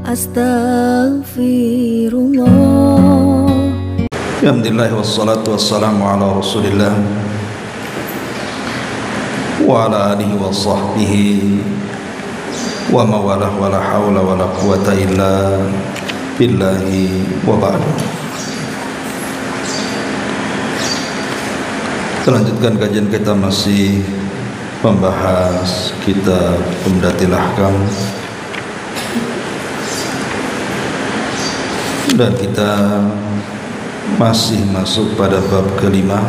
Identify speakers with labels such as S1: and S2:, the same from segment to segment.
S1: Astaghfirullah.
S2: Alhamdulillah wassalatu wassalamu ala Rasulillah wa ala alihi wa sahbihi wa mawalah wa la hawla wa la quwata illa billahi wa ba'd. Kita lanjutkan kajian kita, masih membahas kitab Umdatul Ahkam, dan kita masih masuk pada bab kelima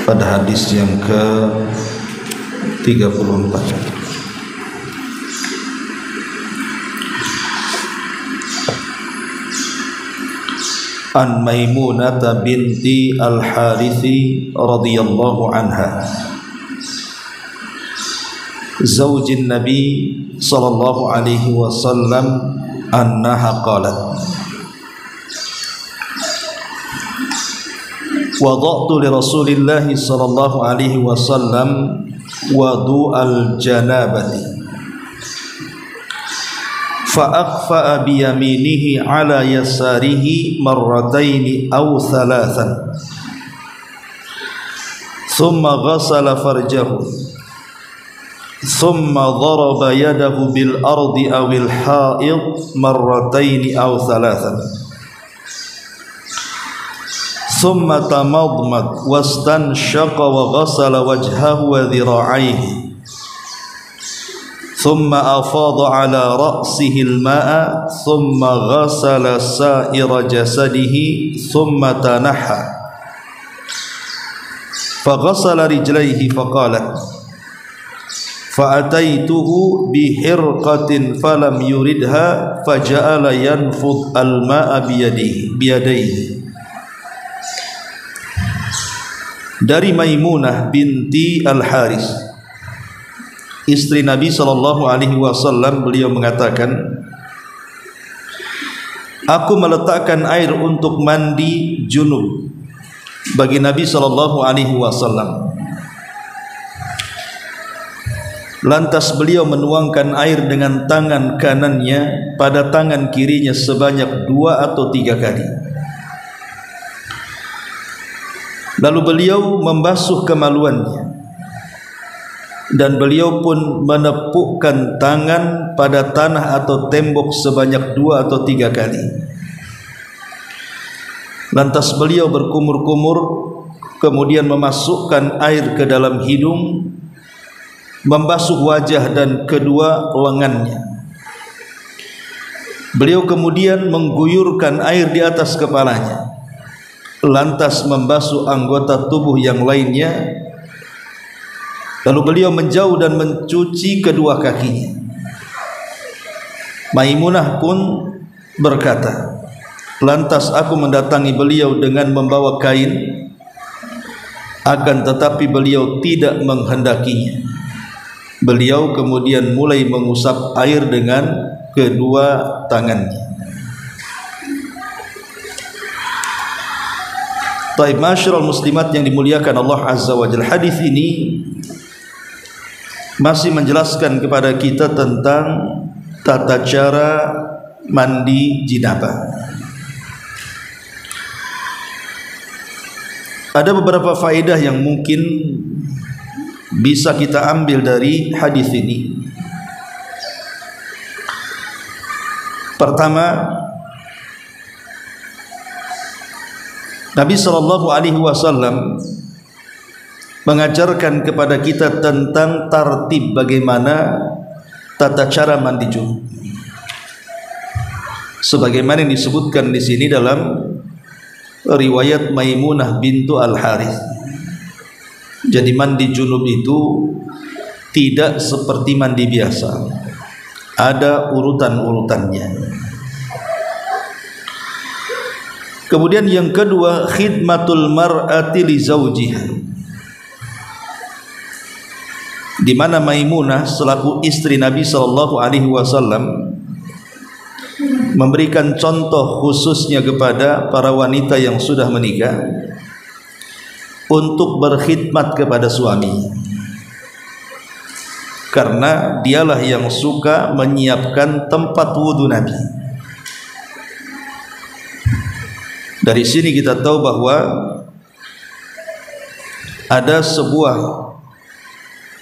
S2: pada hadis yang ke-34. An Maimunah binti Al-Harithi radhiyallahu anha zaujin Nabi sallallahu alaihi wasallam annaha qalat wada'tu li Rasulillahi sallallahu alaihi wasallam wadu'al janabati fa aqfa'a bi yaminihi ala yasarihi marrataini aw thalathan thumma ghasala farjahu thumma daraba yadahu bil ardi awil ha'id marrataini aw thalathan thumma tamadmad wastanshaqa wa ghasala wajhahu wa dhira'aihi thumma afadha ala ra'sihi al-ma'a thumma ghasala sa'ira jasadihi thumma tanaha fa ghasala rijlaihi faqalat fa'ataituhu bihirqatin falam yuridha faja'ala yanfudh al-ma'a biyadaihi. Dari Maimunah binti Al-Haris, istri Nabi sallallahu alaihi wasallam, beliau mengatakan, aku meletakkan air untuk mandi junub bagi Nabi sallallahu alaihi wasallam. Lantas beliau menuangkan air dengan tangan kanannya pada tangan kirinya sebanyak 2 atau 3 kali. Lalu beliau membasuh kemaluannya, dan beliau pun menepukkan tangan pada tanah atau tembok sebanyak 2 atau 3 kali. Lantas beliau berkumur-kumur, kemudian memasukkan air ke dalam hidung, membasuh wajah dan kedua lengannya. Beliau kemudian mengguyurkan air di atas kepalanya, lantas membasuh anggota tubuh yang lainnya. Lalu beliau menjauh dan mencuci kedua kakinya. Maimunah pun berkata, lantas aku mendatangi beliau dengan membawa kain, akan tetapi beliau tidak menghendakinya. Beliau kemudian mulai mengusap air dengan kedua tangannya. Taib, masyarul muslimat yang dimuliakan Allah Azza wa Jalla, hadis ini masih menjelaskan kepada kita tentang tata cara mandi janabah. Ada beberapa faedah yang mungkin bisa kita ambil dari hadis ini. Pertama, Nabi sallallahu alaihi wasallam mengajarkan kepada kita tentang tartib, bagaimana tata cara mandi junub, sebagaimana yang disebutkan di sini dalam riwayat Maimunah bintu Al-Harith. Jadi mandi junub itu tidak seperti mandi biasa, ada urutan-urutannya. Kemudian yang kedua, khidmatul mar'ati li zawjiha, di mana Maimunah selaku istri Nabi sallallahu alaihi wasallam memberikan contoh khususnya kepada para wanita yang sudah menikah untuk berkhidmat kepada suami. karena dialah yang suka menyiapkan tempat wudu Nabi. Dari sini kita tahu bahwa ada sebuah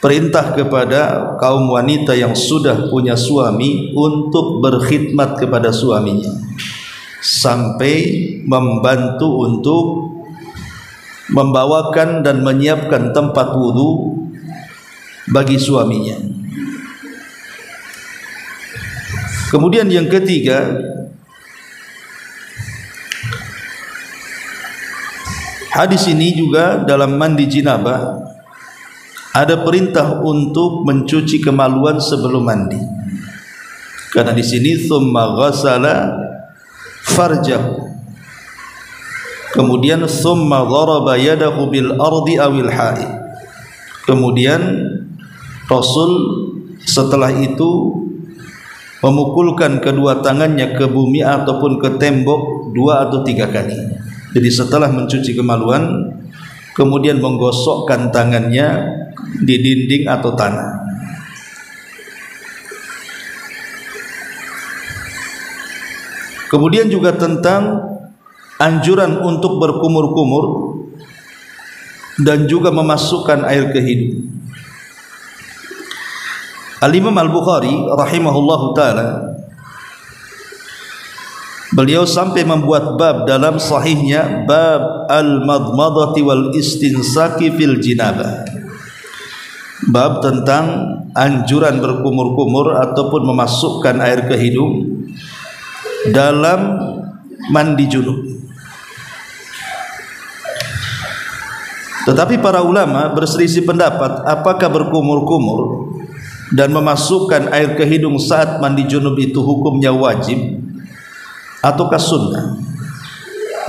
S2: perintah kepada kaum wanita yang sudah punya suami untuk berkhidmat kepada suaminya, sampai membantu untuk membawakan dan menyiapkan tempat wudu bagi suaminya. Kemudian yang ketiga, hadis ini juga dalam mandi jinabah ada perintah untuk mencuci kemaluan sebelum mandi. Karena di sini thumma ghasala farjahu, kemudian thumma dharaba yadahu bil ardi awil haid, kemudian Rasul setelah itu memukulkan kedua tangannya ke bumi ataupun ke tembok 2 atau 3 kali. Jadi setelah mencuci kemaluan, kemudian menggosokkan tangannya di dinding atau tanah. Kemudian juga tentang anjuran untuk berkumur-kumur dan juga memasukkan air ke hidung. Al-Imam Al-Bukhari rahimahullahu ta'ala, beliau sampai membuat bab dalam sahihnya, bab al-madmadati wal istinsaki fil jinabah, bab tentang anjuran berkumur-kumur ataupun memasukkan air ke hidung dalam mandi junub. Tetapi para ulama berselisih pendapat apakah berkumur-kumur dan memasukkan air ke hidung saat mandi junub itu hukumnya wajib ataukah sunnah.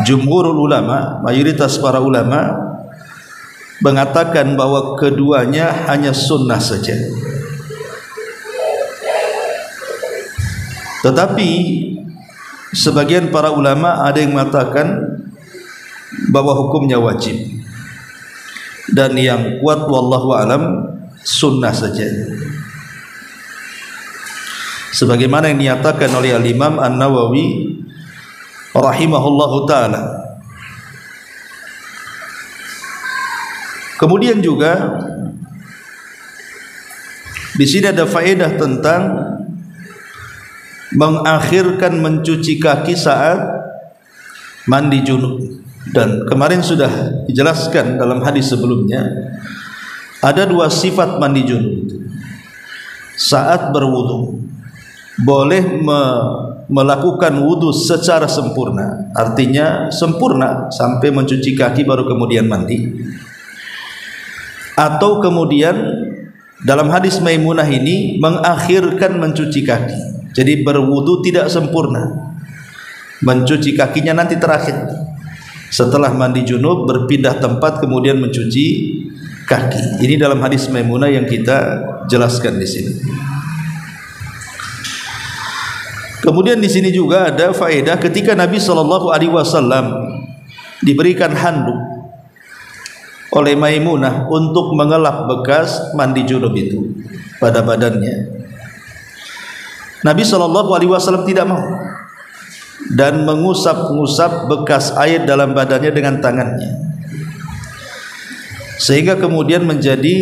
S2: Jumhurul ulama, mayoritas para ulama mengatakan bahwa keduanya hanya sunnah saja. Tetapi sebagian para ulama ada yang mengatakan bahwa hukumnya wajib, dan yang kuat wallahu alam sunnah saja, sebagaimana yang dinyatakan oleh Al-Imam An-Nawawi rahimahullahu ta'ala. Kemudian juga di sini ada faedah tentang mengakhirkan mencuci kaki saat mandi junub, dan kemarin sudah dijelaskan dalam hadis sebelumnya ada 2 sifat mandi junub. Saat berwudu boleh melakukan wudu secara sempurna, artinya sempurna sampai mencuci kaki baru kemudian mandi, atau kemudian dalam hadis Maimunah ini mengakhirkan mencuci kaki, jadi berwudu tidak sempurna, mencuci kakinya nanti terakhir setelah mandi junub, berpindah tempat kemudian mencuci kaki. Ini dalam hadis Maimunah yang kita jelaskan di sini. Kemudian di sini juga ada faedah ketika Nabi SAW diberikan handuk oleh Maimunah untuk mengelap bekas mandi junub itu pada badannya. Nabi SAW tidak mau dan mengusap-ngusap bekas air dalam badannya dengan tangannya, sehingga kemudian menjadi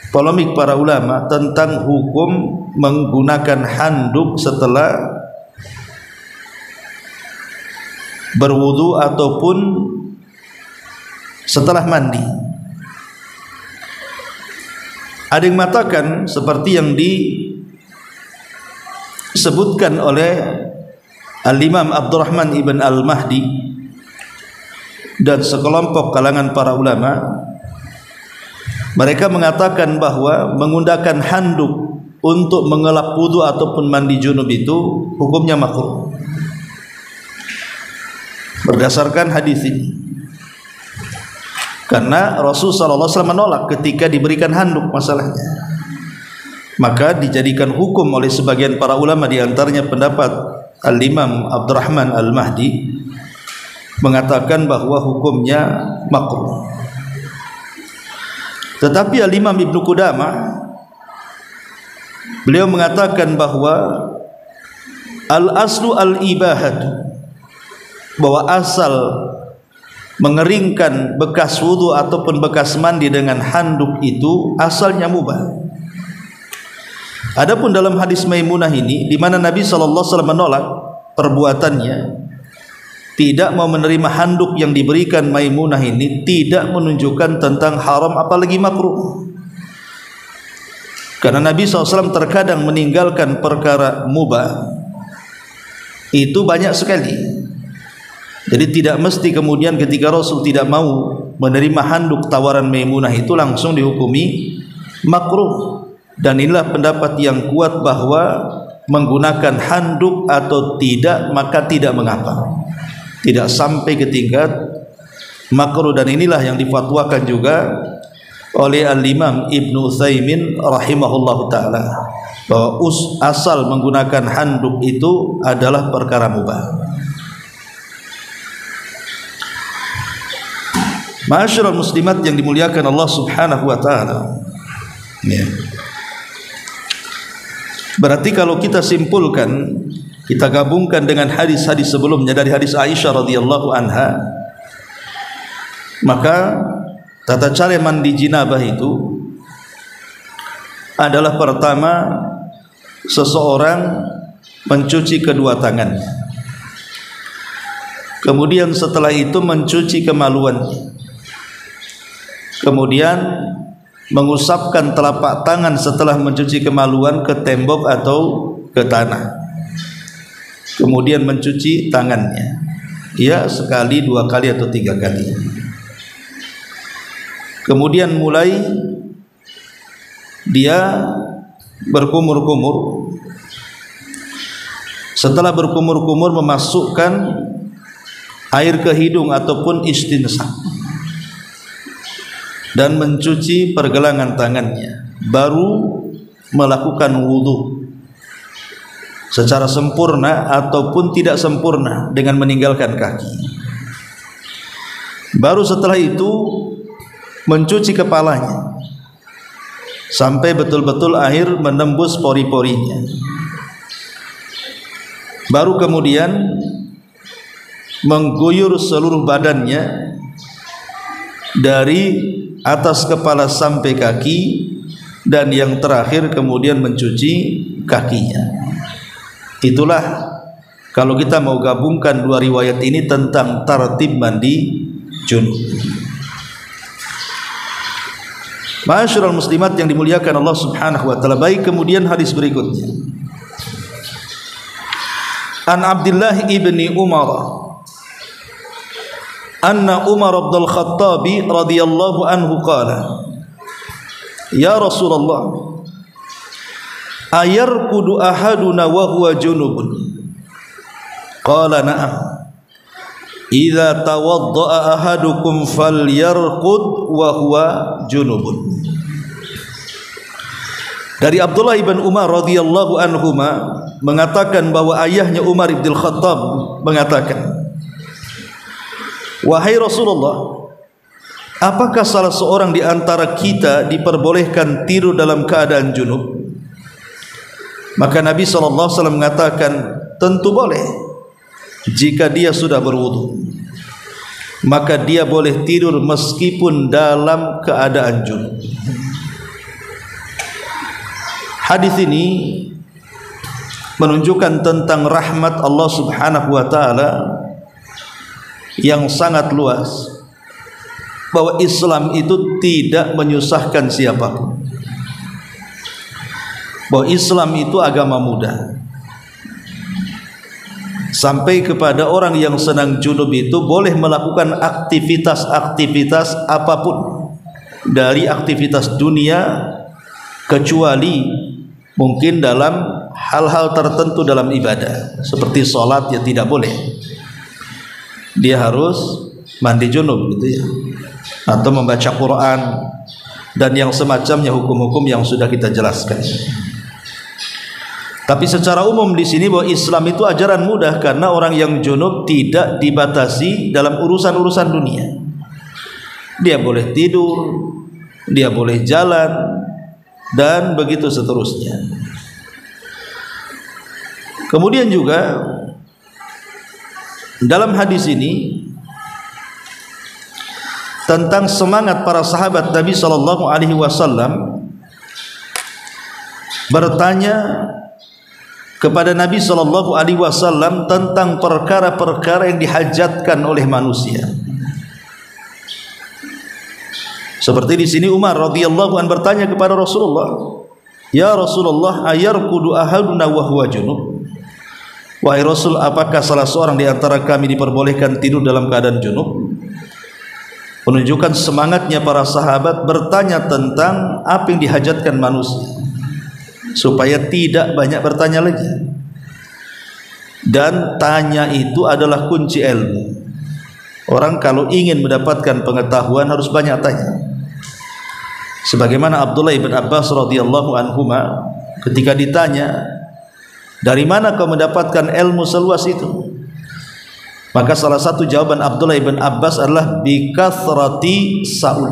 S2: polemik para ulama tentang hukum menggunakan handuk setelah berwudu ataupun setelah mandi. Ada yang mengatakan seperti yang disebutkan oleh Al-Imam Abdurrahman ibn Al-Mahdi dan sekelompok kalangan para ulama. Mereka mengatakan bahwa menggunakan handuk untuk mengelap wudu ataupun mandi junub itu hukumnya makruh berdasarkan hadis ini, karena Rasulullah SAW menolak ketika diberikan handuk masalahnya. Maka dijadikan hukum oleh sebagian para ulama, diantaranya pendapat Al-Imam Abdurrahman Al-Mahdi, mengatakan bahwa hukumnya makruh. Tetapi Al-Imam Ibnu Qudamah Beliau mengatakan bahwa al-aslu al-ibahatu, bahwa asal mengeringkan bekas wudu ataupun bekas mandi dengan handuk itu asalnya mubah. Adapun dalam hadis Maimunah ini, di mana Nabi SAW menolak perbuatannya, tidak mau menerima handuk yang diberikan Maimunah ini, tidak menunjukkan tentang haram apalagi makruh. Karena Nabi SAW terkadang meninggalkan perkara mubah itu banyak sekali. Jadi tidak mesti kemudian ketika Rasul tidak mau menerima handuk tawaran Maimunah itu langsung dihukumi makruh. Dan inilah pendapat yang kuat bahwa menggunakan handuk atau tidak maka tidak mengapa, tidak sampai ke tingkat makruh. Dan inilah yang difatwakan juga oleh Al-Imam Ibn Utsaimin rahimahullahu ta'ala, bahwa asal menggunakan handuk itu adalah perkara mubah. Ma'asyiral muslimat yang dimuliakan Allah subhanahu wa ta'ala, ya. Berarti kalau kita simpulkan, kita gabungkan dengan hadis-hadis sebelumnya dari hadis Aisyah radhiyallahu anha, maka tata cara mandi jinabah itu adalah pertama, seseorang mencuci kedua tangannya, kemudian setelah itu mencuci kemaluannya, kemudian mengusapkan telapak tangan setelah mencuci kemaluan ke tembok atau ke tanah, kemudian mencuci tangannya, ya sekali, dua kali atau tiga kali. Kemudian mulai dia berkumur-kumur. Setelah berkumur-kumur memasukkan air ke hidung ataupun istinsaq dan mencuci pergelangan tangannya, baru melakukan wudu secara sempurna ataupun tidak sempurna dengan meninggalkan kaki. Baru setelah itu mencuci kepalanya sampai betul-betul air menembus pori-porinya. Baru kemudian mengguyur seluruh badannya dari atas kepala sampai kaki, dan yang terakhir kemudian mencuci kakinya. Itulah kalau kita mau gabungkan dua riwayat ini tentang tartib mandi junub. Ma'asyiral muslimat yang dimuliakan Allah subhanahu wa ta'ala. Baik, kemudian hadis berikutnya, An Abdullah ibni Umar anna Umar bin Khattab radhiyallahu anhu qala, ya Rasulullah, ayarkudu ahaduna wa huwa junubun? Qala na'am. Idza tawadda'a ahadukum falyarqud wa huwa junubun. Dari Abdullah ibn Umar radhiyallahu anhuma mengatakan bahwa ayahnya Umar bin Khattab mengatakan, wahai Rasulullah, apakah salah seorang di antara kita diperbolehkan tidur dalam keadaan junub? Maka Nabi SAW mengatakan, tentu boleh. Jika dia sudah berwudu, maka dia boleh tidur meskipun dalam keadaan junub. Hadis ini menunjukkan tentang rahmat Allah subhanahu wa ta'ala yang sangat luas, bahwa Islam itu tidak menyusahkan siapapun, bahwa Islam itu agama mudah. Sampai kepada orang yang sedang junub itu boleh melakukan aktivitas-aktivitas apapun dari aktivitas dunia, kecuali mungkin dalam hal-hal tertentu dalam ibadah, seperti sholat ya tidak boleh, dia harus mandi junub gitu ya, atau membaca Quran dan yang semacamnya, hukum-hukum yang sudah kita jelaskan. Tapi secara umum di sini bahwa Islam itu ajaran mudah, karena orang yang junub tidak dibatasi dalam urusan-urusan dunia. Dia boleh tidur, dia boleh jalan, dan begitu seterusnya. Kemudian juga dalam hadis ini tentang semangat para sahabat Nabi sallallahu alaihi wasallam bertanya kepada Nabi sallallahu alaihi wasallam tentang perkara-perkara yang dihajatkan oleh manusia. Seperti di sini Umar radhiyallahu anhu bertanya kepada Rasulullah, "Ya Rasulullah, ayarkudu ahaduna wa huwa junub?" Wahai Rasul, apakah salah seorang di antara kami diperbolehkan tidur dalam keadaan junub? Menunjukkan semangatnya para sahabat bertanya tentang apa yang dihajatkan manusia, supaya tidak banyak bertanya lagi. Dan tanya itu adalah kunci ilmu. Orang kalau ingin mendapatkan pengetahuan harus banyak tanya. Sebagaimana Abdullah ibn Abbas radhiyallahu anhuma ketika ditanya, "Dari mana kau mendapatkan ilmu seluas itu?" Maka salah satu jawaban Abdullah ibn Abbas adalah bikathrati sa'ul,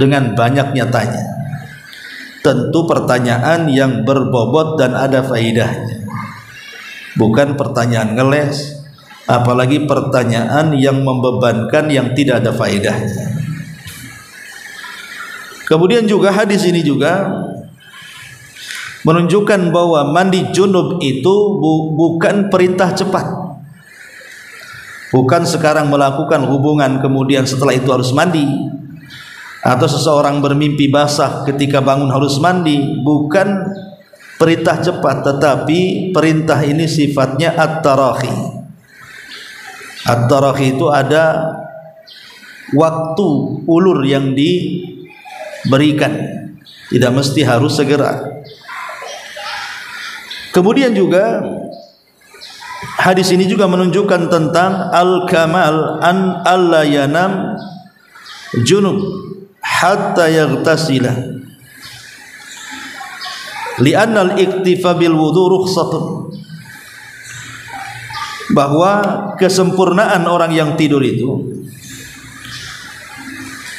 S2: dengan banyaknya tanya. Tentu pertanyaan yang berbobot dan ada faedahnya, bukan pertanyaan ngeles, apalagi pertanyaan yang membebankan yang tidak ada faedahnya. Kemudian juga hadis ini juga menunjukkan bahwa mandi junub itu bukan perintah cepat. Bukan sekarang melakukan hubungan kemudian setelah itu harus mandi, atau seseorang bermimpi basah ketika bangun harus mandi. Bukan perintah cepat, tetapi perintah ini sifatnya at-tarahi. At-tarahi itu ada waktu ulur yang diberikan, tidak mesti harus segera. Kemudian juga hadis ini juga menunjukkan tentang al-kamal an alla yanam junub hatta yaghtasila, li'anna al-iktifa bil wudu rukhsatun, bahwa kesempurnaan orang yang tidur itu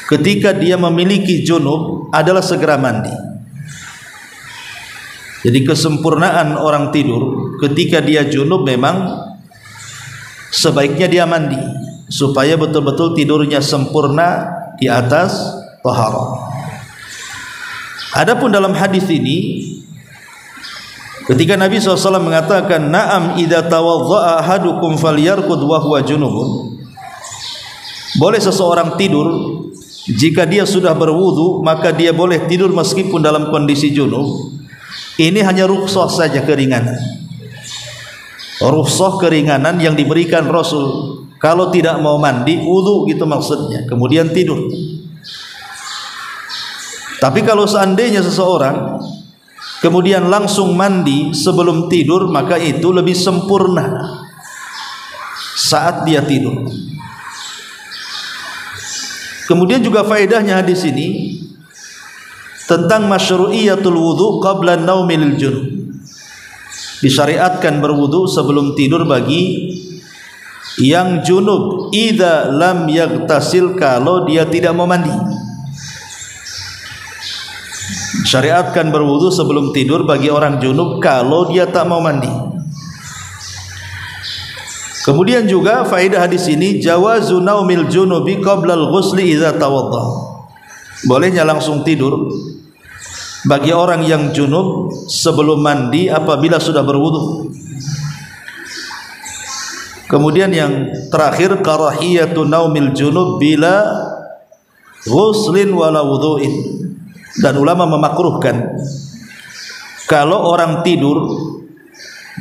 S2: ketika dia memiliki junub adalah segera mandi. Jadi kesempurnaan orang tidur ketika dia junub memang sebaiknya dia mandi supaya betul-betul tidurnya sempurna di atas taharah. Adapun dalam hadis ini ketika Nabi SAW mengatakan na'am idza tawadda'a ahadukum falyarqud wa huwa junubun, boleh seseorang tidur jika dia sudah berwudu, maka dia boleh tidur meskipun dalam kondisi junub. Ini hanya rukhsah saja, keringanan. Rukhsah keringanan yang diberikan Rasul. Kalau tidak mau mandi, wudu gitu maksudnya, kemudian tidur. Tapi kalau seandainya seseorang kemudian langsung mandi sebelum tidur, maka itu lebih sempurna saat dia tidur. Kemudian juga faedahnya hadis ini tentang masyru'iyatul wudu qabla naumil junub. Disyariatkan berwudu sebelum tidur bagi yang junub idza lam yaghtasil, kalau dia tidak mau mandi. Syariatkan berwudu sebelum tidur bagi orang junub kalau dia tak mau mandi. Kemudian juga faedah hadis ini jawazu naumil junubi qabla al-ghusli idza tawadda. Bolehnya langsung tidur bagi orang yang junub sebelum mandi apabila sudah berwudu. Kemudian yang terakhir karahiyatu naumil junub bila ghuslin wala wudu'in. Dan ulama memakruhkan kalau orang tidur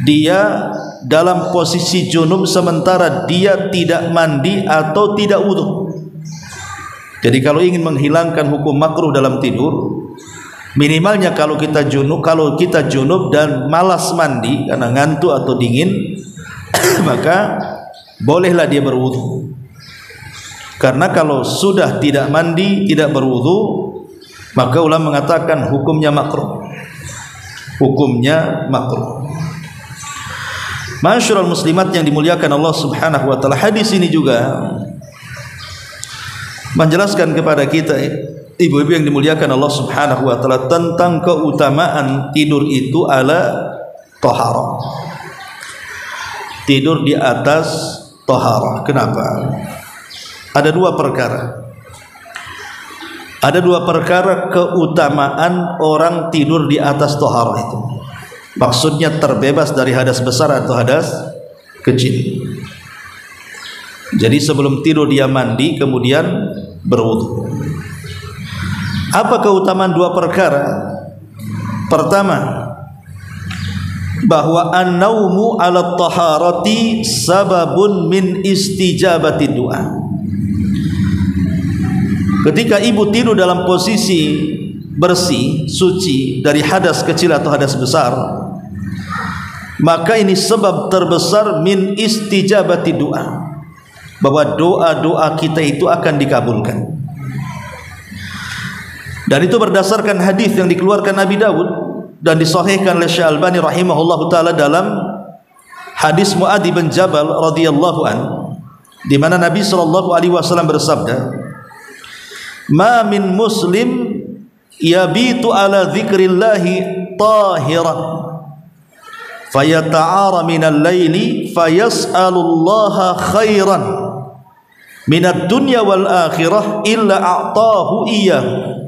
S2: dia dalam posisi junub sementara dia tidak mandi atau tidak wudu. Jadi kalau ingin menghilangkan hukum makruh dalam tidur, minimalnya kalau kita junub dan malas mandi karena ngantuk atau dingin, maka bolehlah dia berwudu. Karena kalau sudah tidak mandi, tidak berwudu, maka ulama mengatakan hukumnya makruh. Hukumnya makruh. Masyarul muslimat yang dimuliakan Allah Subhanahu wa taala, hadis ini juga menjelaskan kepada kita ibu-ibu yang dimuliakan Allah Subhanahu wa taala tentang keutamaan tidur itu ala taharah. tidur di atas taharah. Kenapa? Ada dua perkara. Ada dua perkara keutamaan orang tidur di atas taharah itu. Maksudnya terbebas dari hadas besar atau hadas kecil. Jadi sebelum tidur dia mandi kemudian berwudu. Apa keutamaan dua perkara? Pertama, bahwa an-naumu 'ala taharati sababun min istijabati du'a. Ketika ibu tidur dalam posisi bersih, suci dari hadas kecil atau hadas besar, maka ini sebab terbesar min istijabati du'a, bahwa doa-doa kita itu akan dikabulkan. Dan itu berdasarkan hadis yang dikeluarkan Nabi Dawud dan disahihkan oleh Syekh Albani rahimahullahu taala dalam hadis Muadz bin Jabal radhiyallahu an, di mana Nabi sallallahu alaihi wasallam bersabda, "Ma min muslim yabitu ala dzikrillahi tahiran fayata'ara minal laili fayas'alullaha khairan minad dunya wal akhirah illa a'tahu iyyahu."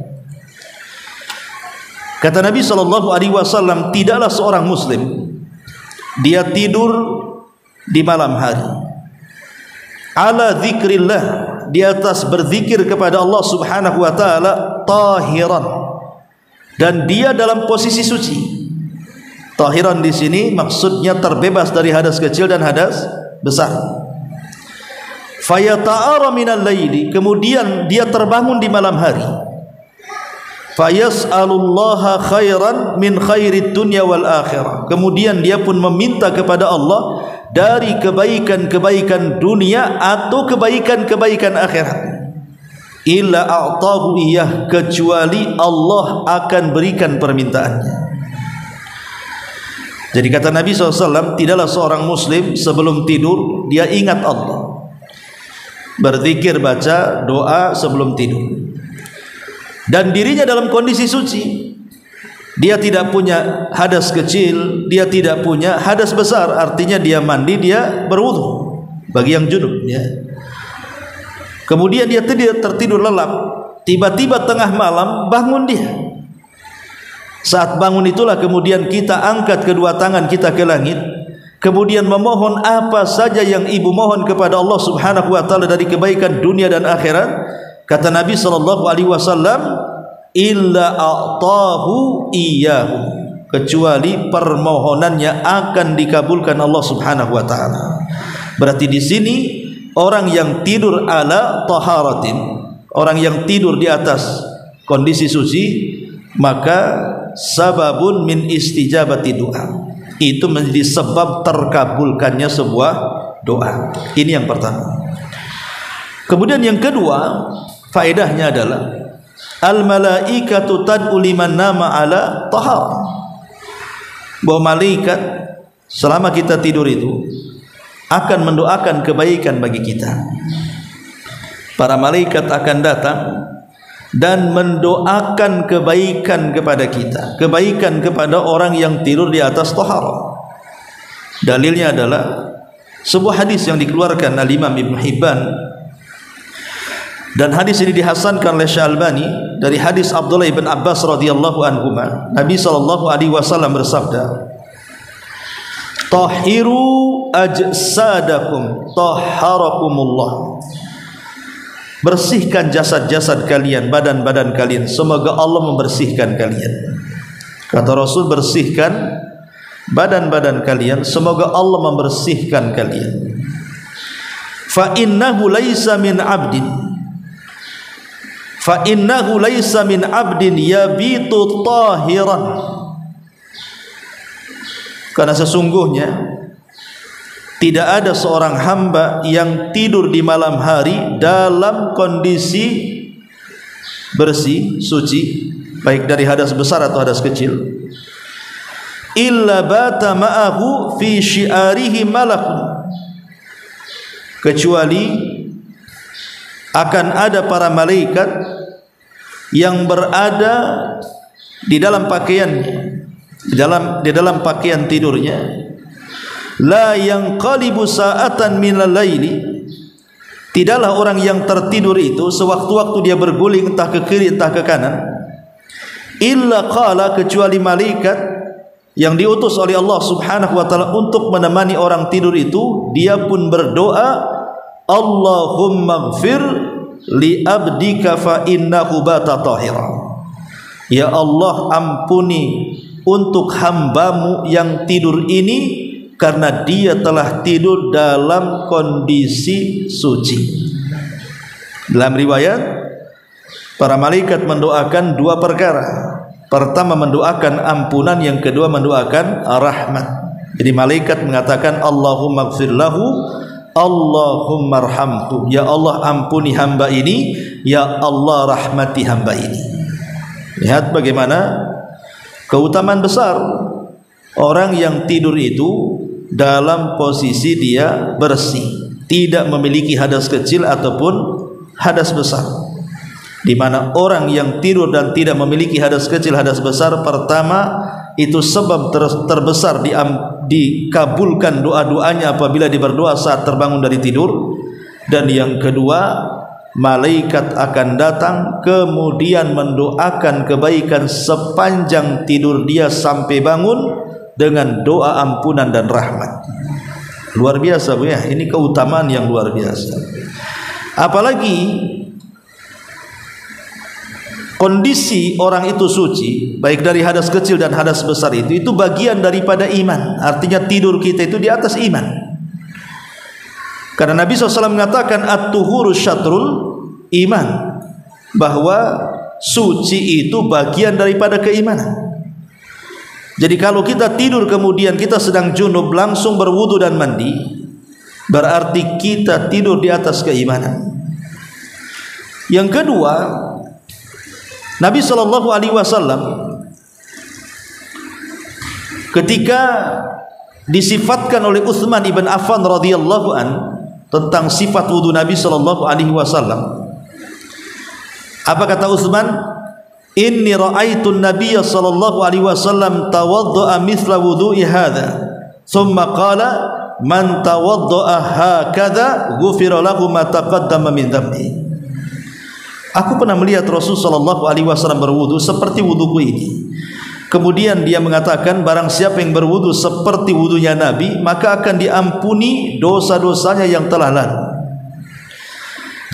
S2: Kata Nabi SAW, tidaklah seorang muslim dia tidur di malam hari ala zikrillah, di atas berzikir kepada Allah Subhanahu wa taala, tahiran, dan dia dalam posisi suci. Tahiran di sini maksudnya terbebas dari hadas kecil dan hadas besar. Fayata'ara minal laili, kemudian dia terbangun di malam hari. Fayas'alullaha khairan min khairid dunya wal akhirah, kemudian dia pun meminta kepada Allah dari kebaikan-kebaikan dunia atau kebaikan-kebaikan akhirat. Illa a'tahu iyyah, kecuali Allah akan berikan permintaannya. Jadi kata Nabi SAW, tidaklah seorang muslim sebelum tidur dia ingat Allah, berzikir, baca doa sebelum tidur, dan dirinya dalam kondisi suci. Dia tidak punya hadas kecil, dia tidak punya hadas besar, artinya dia mandi, dia berwudu bagi yang junub ya. Kemudian dia tertidur lelap, tiba-tiba tengah malam bangun dia. Saat bangun itulah kemudian kita angkat kedua tangan kita ke langit, kemudian memohon apa saja yang ibu mohon kepada Allah Subhanahu wa taala dari kebaikan dunia dan akhirat. Kata Nabi sallallahu alaihi wasallam, illa a'tahu iyyahu, kecuali permohonannya akan dikabulkan Allah Subhanahu wa taala. Berarti di sini orang yang tidur ala taharatin, orang yang tidur di atas kondisi suci, maka sababun min istijabati doa, itu menjadi sebab terkabulkannya sebuah doa. Ini yang pertama. Kemudian yang kedua, faedahnya adalah al-malaikatu tad'u liman nama ala tahar, bahwa malaikat selama kita tidur itu akan mendoakan kebaikan bagi kita. Para malaikat akan datang dan mendoakan kebaikan kepada kita, kebaikan kepada orang yang tidur di atas taharah. Dalilnya adalah sebuah hadis yang dikeluarkan oleh Imam Ibn Hibban, dan hadis ini dihasankan oleh Syekh Albani dari hadis Abdullah bin Abbas radhiyallahu anhuma. Nabi sallallahu alaihi wasallam bersabda, "Tahiru ajsadakum tahharakumullah." Bersihkan jasad-jasad kalian, badan-badan kalian, semoga Allah membersihkan kalian. Kata Rasul, bersihkan badan-badan kalian, semoga Allah membersihkan kalian. Fa innahu laisa min 'abdin, fa innahu laisa min 'abdin yabitu tahiran, karena sesungguhnya tidak ada seorang hamba yang tidur di malam hari dalam kondisi bersih, suci, baik dari hadas besar atau hadas kecil, illa bata ma'ahu fi syi'arihi malakun, kecuali akan ada para malaikat yang berada di dalam pakaiannya, di dalam pakaian tidurnya, la yanqalibu sa'atan minal laili, tidaklah orang yang tertidur itu sewaktu-waktu dia berguling entah ke kiri entah ke kanan, illa qala, kecuali malaikat yang diutus oleh Allah Subhanahu wa taala untuk menemani orang tidur itu, dia pun berdoa, Allahumma ighfir li abdika fa innahu bata tahira. Ya Allah, ampuni untuk hambamu yang tidur ini karena dia telah tidur dalam kondisi suci. Dalam riwayat, para malaikat mendoakan dua perkara. Pertama mendoakan ampunan, yang kedua mendoakan rahmat. Jadi malaikat mengatakan Allahumma ighfir lahu, Allahumma arhamhu, ya Allah ampuni hamba ini, ya Allah rahmati hamba ini. Lihat bagaimana keutamaan besar orang yang tidur itu dalam posisi dia bersih, tidak memiliki hadas kecil ataupun hadas besar. Di mana orang yang tidur dan tidak memiliki hadas kecil, hadas besar, pertama itu sebab terbesar dikabulkan doa-doanya apabila dia berdoa saat terbangun dari tidur. Dan yang kedua, malaikat akan datang kemudian mendoakan kebaikan sepanjang tidur dia sampai bangun dengan doa ampunan dan rahmat. Luar biasa Bu ya, ini keutamaan yang luar biasa. Apalagi kondisi orang itu suci, baik dari hadas kecil dan hadas besar, itu bagian daripada iman. Artinya tidur kita itu di atas iman. Karena Nabi SAW mengatakan at-tuhuru syatrul iman, bahwa suci itu bagian daripada keimanan. Jadi kalau kita tidur kemudian kita sedang junub langsung berwudu dan mandi, berarti kita tidur di atas keimanan. Yang kedua, Nabi SAW ketika disifatkan oleh Utsman ibn Affan radhiyallahu an tentang sifat wudu Nabi SAW, apa kata Utsman? Inni ra'aitu an-nabiy sallallahu alaihi wasallam tawadda'a mithla wudu'i hadha, thumma qala man tawadda'a hakadha ghufira lahu ma taqaddama min dhanbi. Aku pernah melihat Rasul sallallahu alaihi wasallam berwudu seperti wuduku ini. Kemudian dia mengatakan, barang siapa yang berwudu seperti wudunya Nabi, maka akan diampuni dosa-dosanya yang telah lalu.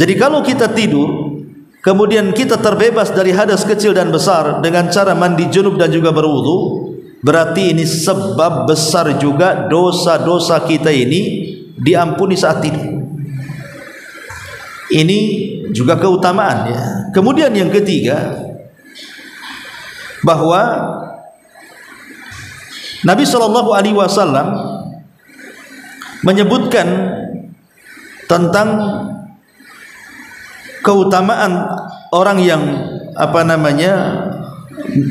S2: Jadi kalau kita tidur kemudian kita terbebas dari hadas kecil dan besar dengan cara mandi junub dan juga berwudu, berarti ini sebab besar juga dosa-dosa kita ini diampuni saat tidur. Ini juga keutamaan ya. Kemudian yang ketiga, bahwa Nabi SAW menyebutkan tentang keutamaan orang yang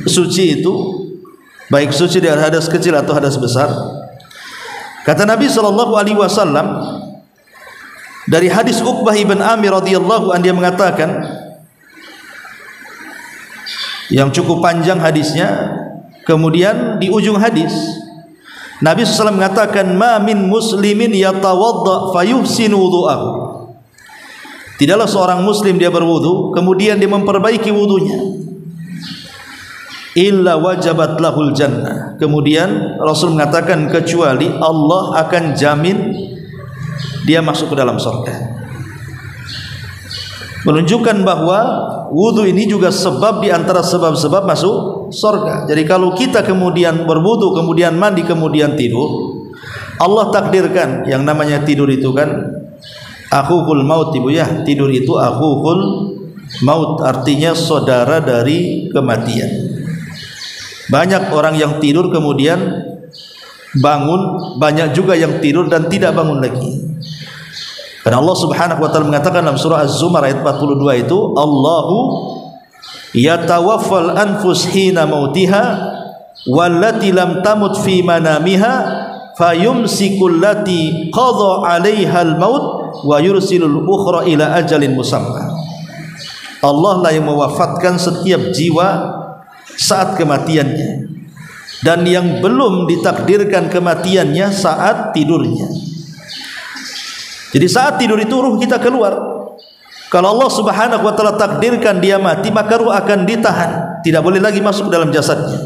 S2: suci itu, baik suci dari hadas kecil atau hadas besar. Kata Nabi SAW dari hadis Uqbah ibn Amir radhiyallahu anhu, dia mengatakan, yang cukup panjang hadisnya. Kemudian di ujung hadis Nabi SAW mengatakan, ma min muslimin yatawadda fayuhsinu wudu'ahu, tidaklah seorang muslim dia berwudu kemudian dia memperbaiki wudunya, illa wajabat lahul jannah, kemudian Rasul mengatakan kecuali Allah akan jamin dia masuk ke dalam surga. Menunjukkan bahwa wudu ini juga sebab di antara sebab-sebab masuk surga. Jadi kalau kita kemudian berwudu, kemudian mandi, kemudian tidur, Allah takdirkan yang namanya tidur itu kan akhul maut, Ibu ya. Tidur itu akhul maut, artinya saudara dari kematian. Banyak orang yang tidur kemudian bangun, banyak juga yang tidur dan tidak bangun lagi. Karena Allah Subhanahu wa taala mengatakan dalam surah Az-Zumar ayat 42 itu, Allahu yatawaffal anfus hina mautiha wallati lam tamut fi manamiha fayumsikul lati qadha 'alaiha al-maut wa yursilul ukhra ila ajalin musamma. Allah lah yang mewafatkan setiap jiwa saat kematiannya, dan yang belum ditakdirkan kematiannya saat tidurnya. Jadi saat tidur itu ruh kita keluar. Kalau Allah Subhanahu wa taala takdirkan dia mati, maka ruh akan ditahan, tidak boleh lagi masuk dalam jasadnya.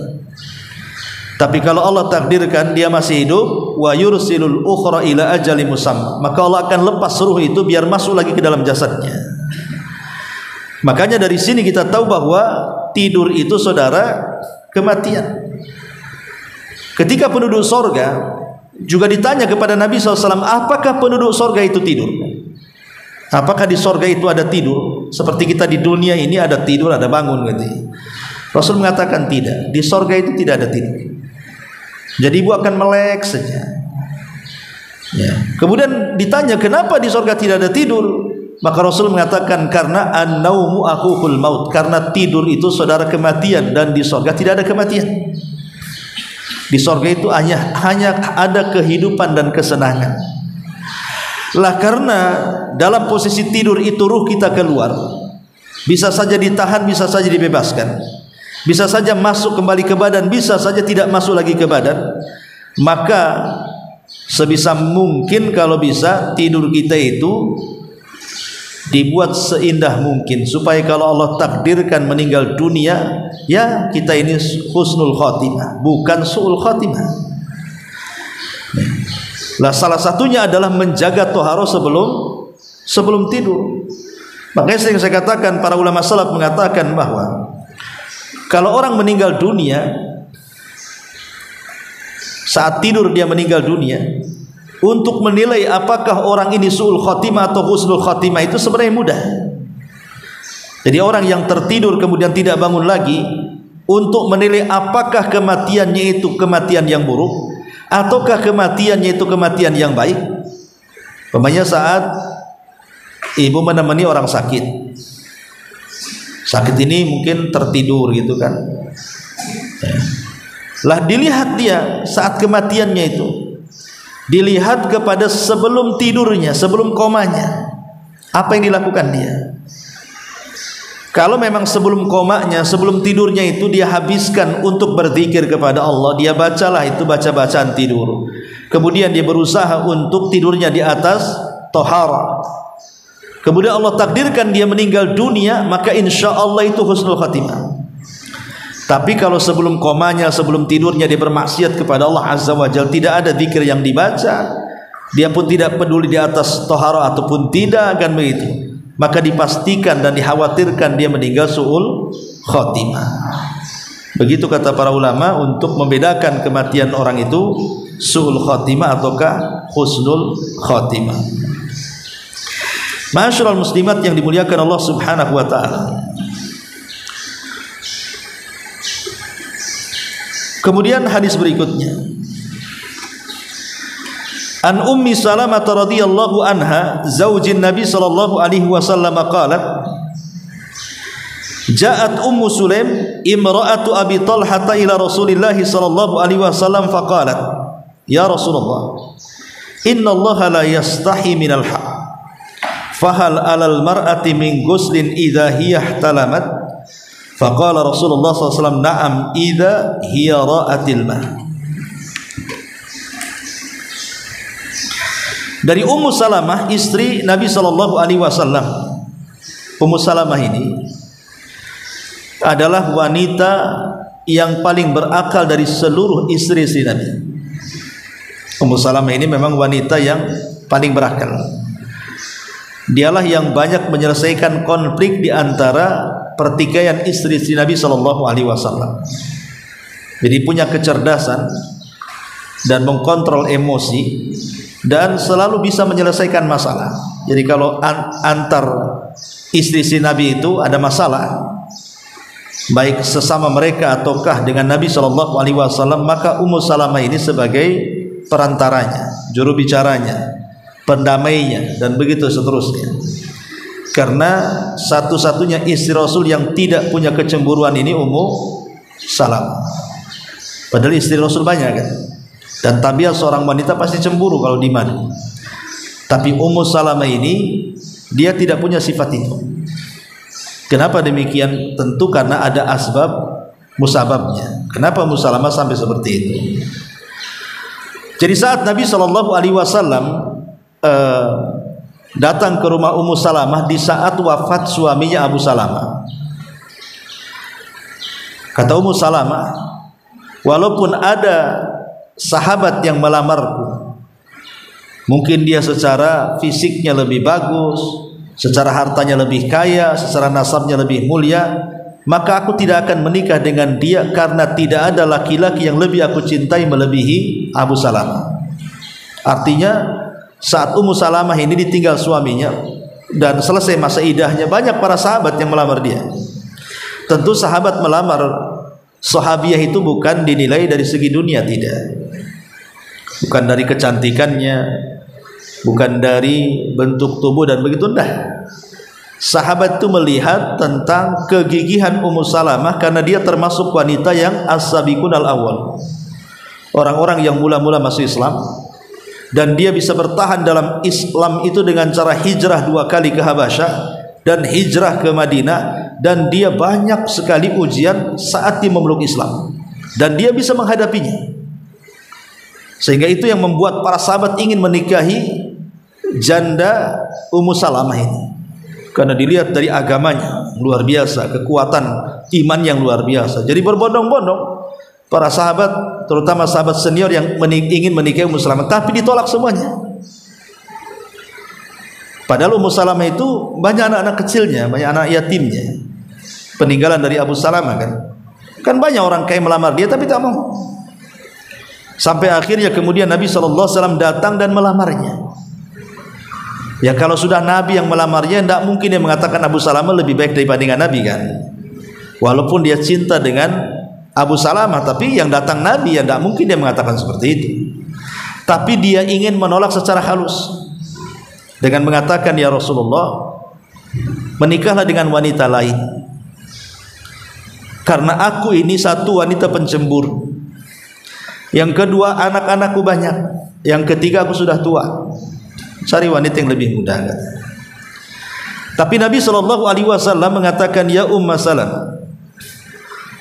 S2: Tapi kalau Allah takdirkan dia masih hidup, wa yursilul ukhra ila ajali musamma, maka Allah akan lepas ruh itu biar masuk lagi ke dalam jasadnya. Makanya dari sini kita tahu bahwa tidur itu saudara kematian. Ketika penduduk sorga juga ditanya kepada Nabi SAW, apakah penduduk sorga itu tidur? Apakah di sorga itu ada tidur? Seperti kita di dunia ini ada tidur, ada bangun gitu. Rasul mengatakan tidak, di sorga itu tidak ada tidur. Jadi ibu akan melek saja. Ya. Kemudian ditanya kenapa di sorga tidak ada tidur? Maka Rasul mengatakan karena an-naumu akhuhul maut, karena tidur itu saudara kematian, dan di sorga tidak ada kematian. Di sorga itu hanya ada kehidupan dan kesenangan. Lah karena dalam posisi tidur itu ruh kita keluar, bisa saja ditahan, bisa saja dibebaskan. Bisa saja masuk kembali ke badan, bisa saja tidak masuk lagi ke badan. Maka sebisa mungkin kalau bisa tidur kita itu dibuat seindah mungkin, supaya kalau Allah takdirkan meninggal dunia, ya kita ini husnul khotimah, bukan su'ul khotimah. Lah salah satunya adalah menjaga toharo sebelum tidur. Makanya sering saya katakan, para ulama salaf mengatakan bahwa kalau orang meninggal dunia, saat tidur dia meninggal dunia, untuk menilai apakah orang ini su'ul khotimah atau husnul khotimah itu sebenarnya mudah. Jadi orang yang tertidur kemudian tidak bangun lagi, untuk menilai apakah kematiannya itu kematian yang buruk ataukah kematiannya itu kematian yang baik. Umpamanya saat ibu menemani orang sakit, sakit ini mungkin tertidur gitu kan, lah dilihat dia saat kematiannya itu, dilihat kepada sebelum tidurnya, sebelum komanya, apa yang dilakukan dia. Kalau memang sebelum komanya, sebelum tidurnya itu dia habiskan untuk berzikir kepada Allah, dia bacalah itu baca-bacaan tidur. Kemudian dia berusaha untuk tidurnya di atas tohara. Kemudian Allah takdirkan dia meninggal dunia, maka insya Allah itu husnul khatimah. Tapi kalau sebelum komanya, sebelum tidurnya dia bermaksiat kepada Allah Azza wa Jalla, tidak ada zikir yang dibaca, dia pun tidak peduli di atas tohara ataupun tidak, akan begitu, maka dipastikan dan dikhawatirkan dia meninggal su'ul khatimah. Begitu kata para ulama untuk membedakan kematian orang itu su'ul khatimah ataukah husnul khatimah. Ma'asyiral muslimat yang dimuliakan Allah Subhanahu wa taala. Kemudian hadis berikutnya, an Ummi Salamah radhiyallahu anha zaujin Nabi sallallahu alaihi wasallam qalat, ja'at Ummu Sulaim imra'atu Abi Talhah ila Rasulillah sallallahu alaihi wasallam faqalat, ya Rasulullah, inna Allah la yastahi minal haq, fahal 'alal mar'ati min ghuslin idza hiya ihtalamat? Faqala Rasulullah sallallahu alaihi wasallam, na'am idza hiya ra'atil ma. Dari Ummu Salamah, istri Nabi sallallahu alaihi wasallam. Ummu Salamah ini adalah wanita yang paling berakal dari seluruh istri-istri Nabi. Ummu Salamah ini memang wanita yang paling berakal. Dialah yang banyak menyelesaikan konflik di antara pertikaian istri-istri Nabi sallallahu alaihi wasallam. Jadi punya kecerdasan dan mengkontrol emosi, dan selalu bisa menyelesaikan masalah. Jadi kalau antar istri-istri Nabi itu ada masalah, baik sesama mereka ataukah dengan Nabi sallallahu alaihi wasallam, maka Ummu Salamah ini sebagai perantaranya, juru bicaranya, pendamainya, dan begitu seterusnya. Karena satu-satunya istri Rasul yang tidak punya kecemburuan ini Ummu Salamah. Padahal istri Rasul banyak kan, dan tabiat seorang wanita pasti cemburu kalau di mana. Tapi Ummu Salamah ini dia tidak punya sifat itu. Kenapa demikian? Tentu karena ada asbab musababnya. Kenapa Ummu Salamah sampai seperti itu? Jadi saat Nabi SAW datang ke rumah Ummu Salamah di saat wafat suaminya Abu Salamah, kata Ummu Salamah, walaupun ada sahabat yang melamarku, mungkin dia secara fisiknya lebih bagus, secara hartanya lebih kaya, secara nasabnya lebih mulia, maka aku tidak akan menikah dengan dia karena tidak ada laki-laki yang lebih aku cintai melebihi Abu Salamah. Artinya saat Ummu Salamah ini ditinggal suaminya dan selesai masa idahnya, banyak para sahabat yang melamar dia. Tentu sahabat melamar sahabiah itu bukan dinilai dari segi dunia, tidak, bukan dari kecantikannya, bukan dari bentuk tubuh dan begitu, enggak. Sahabat itu melihat tentang kegigihan Ummu Salamah karena dia termasuk wanita yang as-sabiqun al-awwal, orang-orang yang mula-mula masuk Islam, dan dia bisa bertahan dalam Islam itu dengan cara hijrah 2 kali ke Habasyah dan hijrah ke Madinah, dan dia banyak sekali ujian saat dia memeluk Islam dan dia bisa menghadapinya, sehingga itu yang membuat para sahabat ingin menikahi janda Ummu Salamah ini, karena dilihat dari agamanya luar biasa, kekuatan iman yang luar biasa. Jadi berbondong-bondong para sahabat, terutama sahabat senior yang ingin menikahi Ummu Salamah, tapi ditolak semuanya. Padahal Ummu Salamah itu banyak anak-anak kecilnya, banyak anak yatimnya, peninggalan dari Abu Salamah kan banyak orang kaya melamar dia tapi tak mau. Sampai akhirnya kemudian Nabi SAW datang dan melamarnya. Ya kalau sudah Nabi yang melamarnya, tidak mungkin dia mengatakan Abu Salamah lebih baik daripada Nabi kan. Walaupun dia cinta dengan Abu Salamah, tapi yang datang Nabi, ya tidak mungkin dia mengatakan seperti itu. Tapi dia ingin menolak secara halus dengan mengatakan, ya Rasulullah, menikahlah dengan wanita lain, karena aku ini satu wanita pencemburu, yang kedua anak-anakku banyak, yang ketiga aku sudah tua, cari wanita yang lebih muda. Tapi Nabi SAW mengatakan, ya Ummu Salamah,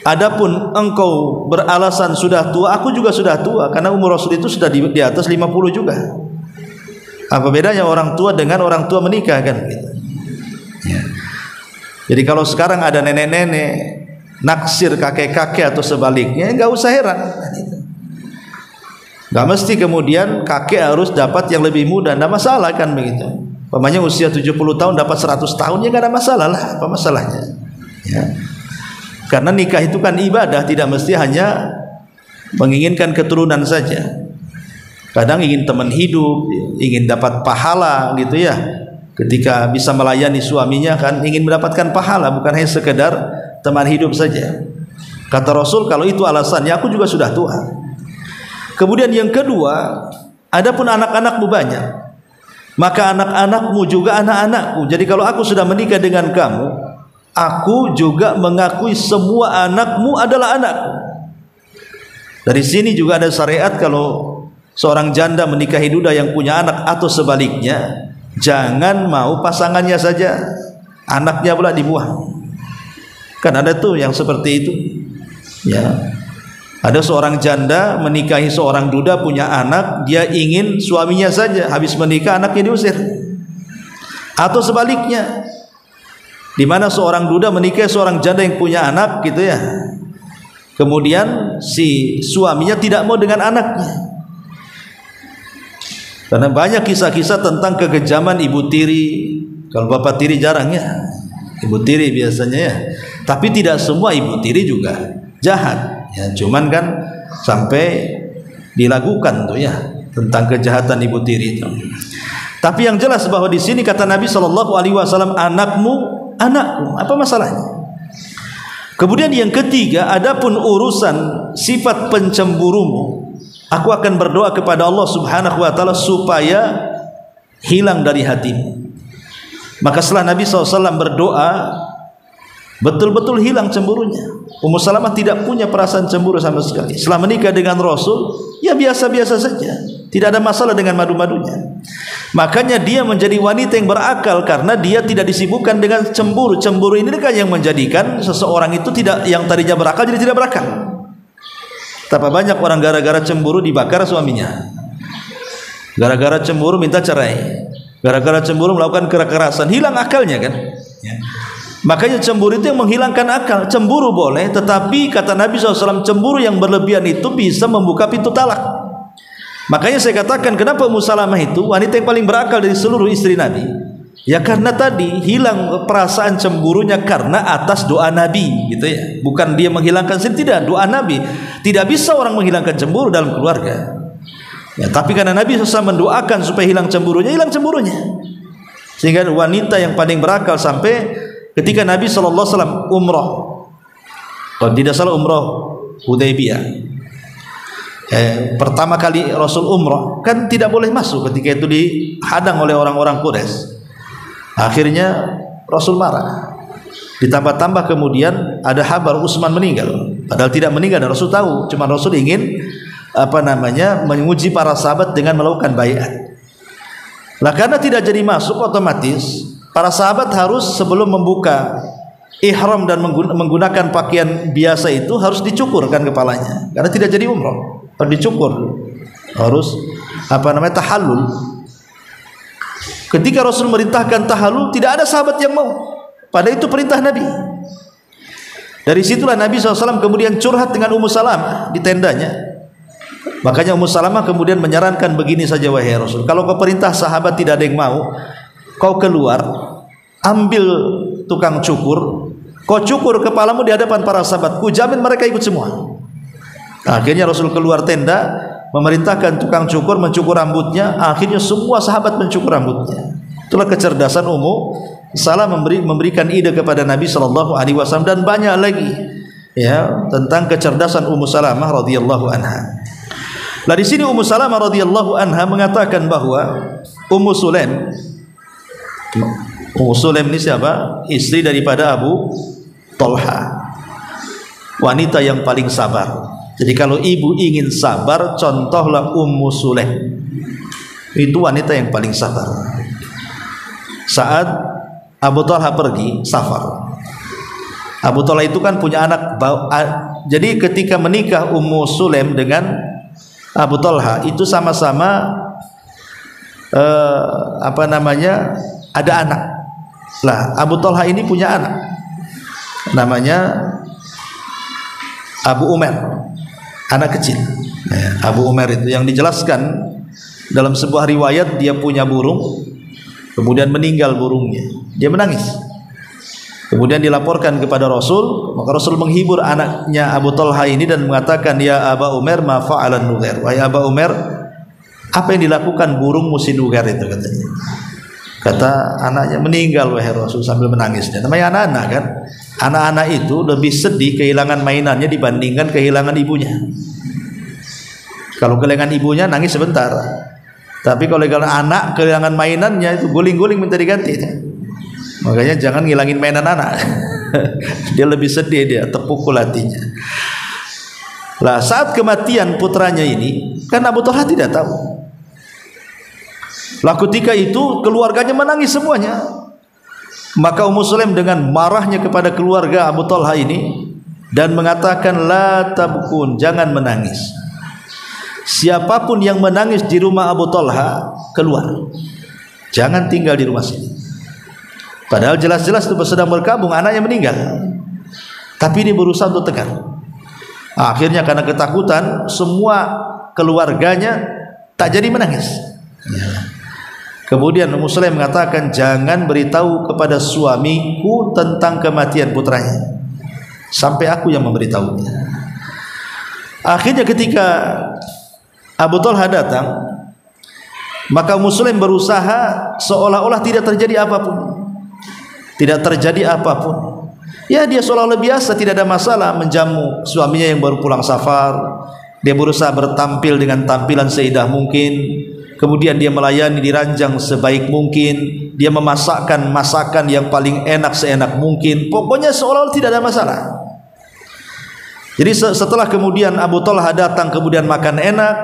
S2: adapun engkau beralasan sudah tua, aku juga sudah tua, karena umur Rasul itu sudah di atas 50 juga. Apa bedanya orang tua dengan orang tua menikah kan? Ya. Jadi kalau sekarang ada nenek-nenek naksir kakek-kakek atau sebaliknya, nggak usah heran. Nggak mesti kemudian kakek harus dapat yang lebih muda, nggak masalah kan begitu. Pamannya usia 70 tahun dapat 100 tahun, ya nggak ada masalah lah. Apa masalahnya? Ya. Karena nikah itu kan ibadah, tidak mesti hanya menginginkan keturunan saja. Kadang ingin teman hidup, ingin dapat pahala gitu ya. Ketika bisa melayani suaminya kan ingin mendapatkan pahala, bukan hanya sekedar teman hidup saja. Kata Rasul, kalau itu alasannya, aku juga sudah tua. Kemudian yang kedua, adapun anak-anakmu banyak, maka anak-anakmu juga anak-anakku. Jadi kalau aku sudah menikah dengan kamu, aku juga mengakui semua anakmu adalah anakku. Dari sini juga ada syariat kalau seorang janda menikahi duda yang punya anak atau sebaliknya, jangan mau pasangannya saja, anaknya pula dibuang. Kan ada tuh yang seperti itu. Ya. Ada seorang janda menikahi seorang duda punya anak, dia ingin suaminya saja, habis menikah anaknya diusir. Atau sebaliknya, di mana seorang duda menikahi seorang janda yang punya anak gitu ya. Kemudian si suaminya tidak mau dengan anaknya. Karena banyak kisah-kisah tentang kekejaman ibu tiri. Kalau bapak tiri jarang ya, ibu tiri biasanya ya. Tapi tidak semua ibu tiri juga jahat ya, cuman kan sampai dilakukan tuh ya tentang kejahatan ibu tiri itu. Tapi yang jelas bahwa di sini kata Nabi SAW, anakmu anakku, apa masalahnya? Kemudian yang ketiga, adapun urusan sifat pencemburumu, aku akan berdoa kepada Allah Subhanahu wa taala supaya hilang dari hatimu. Maka setelah Nabi SAW berdoa, betul-betul hilang cemburunya. Ummu Salamah tidak punya perasaan cemburu sama sekali. Setelah menikah dengan Rasul, ya biasa-biasa saja, tidak ada masalah dengan madu-madunya. Makanya dia menjadi wanita yang berakal karena dia tidak disibukkan dengan cemburu. Cemburu ini kan yang menjadikan seseorang itu tidak, yang tadinya berakal jadi tidak berakal. Betapa banyak orang gara-gara cemburu dibakar suaminya, gara-gara cemburu minta cerai, gara-gara cemburu melakukan kekerasan, hilang akalnya kan ya. Makanya cemburu itu yang menghilangkan akal. Cemburu boleh, tetapi kata Nabi SAW, cemburu yang berlebihan itu bisa membuka pintu talak. Makanya saya katakan, kenapa Ummu Salamah itu wanita yang paling berakal dari seluruh istri Nabi? Ya karena tadi hilang perasaan cemburunya karena atas doa Nabi, gitu ya. Bukan dia menghilangkan sendiri, tidak, doa Nabi. Tidak bisa orang menghilangkan cemburu dalam keluarga. Ya, tapi karena Nabi SAW mendoakan supaya hilang cemburunya, sehingga wanita yang paling berakal. Sampai ketika Nabi SAW umrah, kalau tidak salah umrah Hudaybiyah, pertama kali Rasul umrah, kan tidak boleh masuk ketika itu, dihadang oleh orang-orang Quraisy. Akhirnya Rasul marah. Ditambah-tambah kemudian ada kabar Utsman meninggal, padahal tidak meninggal dan Rasul tahu. Cuma Rasul ingin menguji para sahabat dengan melakukan baiat. Nah, karena tidak jadi masuk, otomatis para sahabat harus sebelum membuka ihram dan menggunakan pakaian biasa itu harus dicukurkan kepalanya, karena tidak jadi umrah, harus dicukur, harus tahallul. Ketika Rasul merintahkan tahallul, tidak ada sahabat yang mau, padahal itu perintah Nabi. Dari situlah Nabi SAW kemudian curhat dengan Ummu Salamah di tendanya. Makanya Ummu Salamah kemudian menyarankan, begini saja wahai Rasul, kalau kau perintah sahabat tidak ada yang mau, kau keluar, ambil tukang cukur, kau cukur kepalamu di hadapan para sahabat, ku jamin mereka ikut semua. Akhirnya Rasul keluar tenda, memerintahkan tukang cukur mencukur rambutnya. Akhirnya semua sahabat mencukur rambutnya. Itulah kecerdasan Ummu Salamah memberikan ide kepada Nabi SAW, dan banyak lagi ya tentang kecerdasan Ummu Salamah radhiyallahu anha. Nah, di sini Ummu Salamah radhiyallahu anha mengatakan bahwa Ummu Sulaim ini siapa? Istri daripada Abu Talha, wanita yang paling sabar. Jadi kalau ibu ingin sabar, contohlah Ummu Sulaim. Itu wanita yang paling sabar. Saat Abu Talha pergi safar, Abu Talha itu kan punya anak. Jadi ketika menikah Ummu Sulaim dengan Abu Talha itu sama-sama ada anak. Lah, Abu Talha ini punya anak, namanya Abu Umar, anak kecil. Abu Umar itu yang dijelaskan dalam sebuah riwayat, dia punya burung, kemudian meninggal burungnya, dia menangis. Kemudian dilaporkan kepada Rasul, maka Rasul menghibur anaknya Abu Talha ini dan mengatakan, ya Aba Umar ma fa'alan nughair, wahai Aba Umar, apa yang dilakukan burung musim nughair itu, katanya. Kata anaknya, meninggal wahai Rasul, sambil menangis. Dan namanya anak-anak kan, anak-anak itu lebih sedih kehilangan mainannya dibandingkan kehilangan ibunya. Kalau kehilangan ibunya nangis sebentar, tapi kalau anak kehilangan mainannya itu guling-guling minta diganti. Makanya jangan ngilangin mainan anak. Dia lebih sedih, dia terpukul hatinya. Lah, saat kematian putranya ini, kan Abu Talha tidak tahu. Lah, ketika itu keluarganya menangis semuanya. Maka Ummu Sulaim dengan marahnya kepada keluarga Abu Talha ini dan mengatakan, la tabkun, jangan menangis. Siapapun yang menangis di rumah Abu Talha, keluar, jangan tinggal di rumah sini. Padahal jelas-jelas itu sedang berkabung, anaknya meninggal, tapi ini berusaha untuk tegar. Akhirnya karena ketakutan, semua keluarganya tak jadi menangis. Kemudian Ummu Sulaim mengatakan, jangan beritahu kepada suamiku tentang kematian putranya, sampai aku yang memberitahunya. Akhirnya ketika Abu Talha datang, maka Ummu Sulaim berusaha seolah-olah tidak terjadi apapun. Tidak terjadi apapun. Ya, dia seolah-olah biasa, tidak ada masalah menjamu suaminya yang baru pulang safar. Dia berusaha bertampil dengan tampilan seindah mungkin. Kemudian dia melayani di ranjang sebaik mungkin. Dia memasakkan masakan yang paling enak seenak mungkin. Pokoknya seolah-olah tidak ada masalah. Jadi setelah kemudian Abu Talha datang, kemudian makan enak,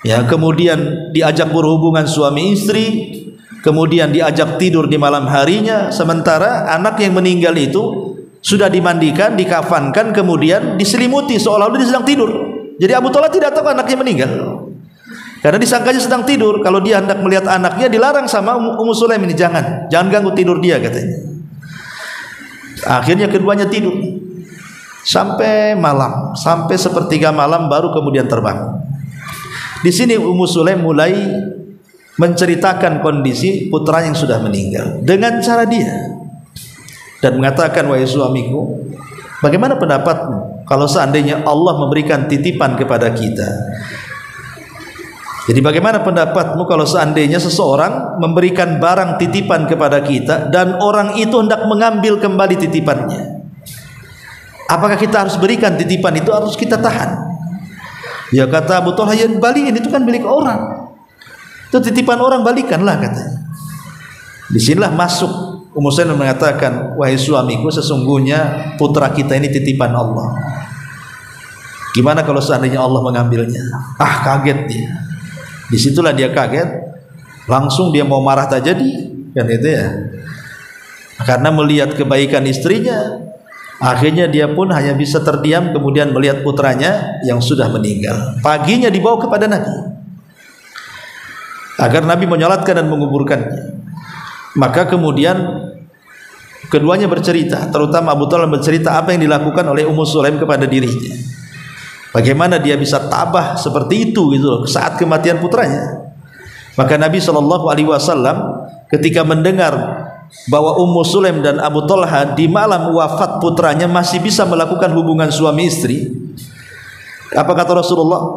S2: ya, kemudian diajak berhubungan suami istri, kemudian diajak tidur di malam harinya, sementara anak yang meninggal itu sudah dimandikan, dikafankan, kemudian diselimuti seolah-olah dia sedang tidur. Jadi Abu Talha tidak tahu anaknya meninggal. Karena disangkanya sedang tidur. Kalau dia hendak melihat anaknya, dilarang sama Ummu Sulaim ini, jangan ganggu tidur dia katanya. Akhirnya keduanya tidur sampai malam, sampai sepertiga malam baru kemudian terbang. Di sini Ummu Sulaim mulai menceritakan kondisi putra yang sudah meninggal dengan cara dia, dan mengatakan, wahai suamiku, bagaimana pendapatmu kalau seandainya Allah memberikan titipan kepada kita? Jadi bagaimana pendapatmu kalau seandainya seseorang memberikan barang titipan kepada kita dan orang itu hendak mengambil kembali titipannya? Apakah kita harus berikan titipan itu, harus kita tahan? Ya kata Abu Talha, ya balikin, itu kan milik orang, itu titipan orang, balikanlah katanya. Disinilah masuk Ummu Sulaim mengatakan, wahai suamiku, sesungguhnya putra kita ini titipan Allah. Gimana kalau seandainya Allah mengambilnya? Kaget dia. Disitulah dia kaget, langsung dia mau marah tak jadi, kan itu ya. Karena melihat kebaikan istrinya, akhirnya dia pun hanya bisa terdiam, kemudian melihat putranya yang sudah meninggal. Paginya dibawa kepada Nabi agar Nabi menyolatkan dan menguburkannya. Maka kemudian keduanya bercerita, terutama Abu Talha bercerita apa yang dilakukan oleh Ummu Sulaim kepada dirinya. Bagaimana dia bisa tabah seperti itu gitu loh, saat kematian putranya. Maka Nabi SAW ketika mendengar bahwa Ummu Sulaim dan Abu Talha di malam wafat putranya masih bisa melakukan hubungan suami istri, apa kata Rasulullah?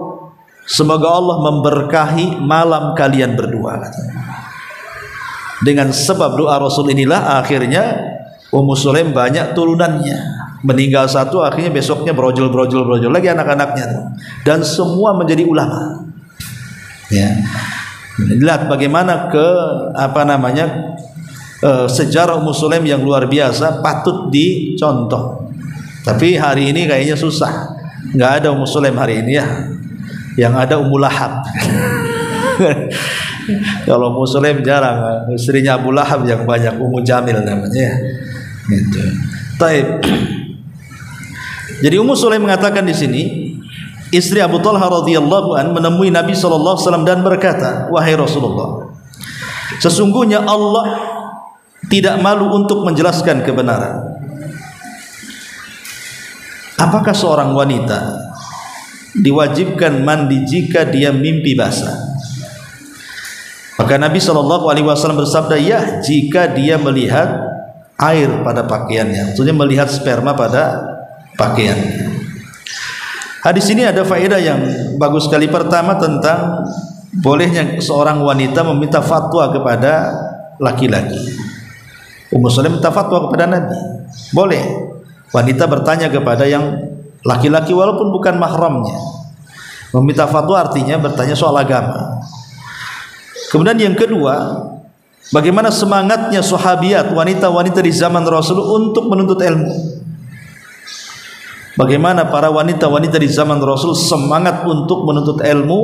S2: Semoga Allah memberkahi malam kalian berdua. Dengan sebab doa Rasul inilah akhirnya Ummu Sulaim banyak turunannya. Meninggal satu, akhirnya besoknya brojol lagi anak-anaknya, dan semua menjadi ulama. Ya, lihat bagaimana sejarah Ummu Sulaim yang luar biasa, patut dicontoh. Tapi hari ini kayaknya susah, nggak ada Ummu Sulaim hari ini ya. Yang ada Ummu Lahab. Kalau Ummu Sulaim jarang, istrinya Abu Lahab yang banyak, Ummu Jamil namanya. Gitu. Taib. Jadi Ummu Sulaim mengatakan di sini, istri Abu Talha radhiyallahu an menemui Nabi sallallahu alaihi wasallam dan berkata, wahai Rasulullah, sesungguhnya Allah tidak malu untuk menjelaskan kebenaran. Apakah seorang wanita diwajibkan mandi jika dia mimpi basah? Maka Nabi sallallahu alaihi wasallam bersabda, ya, jika dia melihat air pada pakaiannya, maksudnya melihat sperma pada pakaian. Hadis ini ada faedah yang bagus sekali. Pertama, tentang bolehnya seorang wanita meminta fatwa kepada laki-laki. Ummu Sulaim minta fatwa kepada Nabi. Boleh wanita bertanya kepada yang laki-laki walaupun bukan mahramnya. Meminta fatwa artinya bertanya soal agama. Kemudian yang kedua, bagaimana semangatnya sahabiat, wanita-wanita di zaman Rasul untuk menuntut ilmu. Bagaimana para wanita-wanita di zaman Rasul semangat untuk menuntut ilmu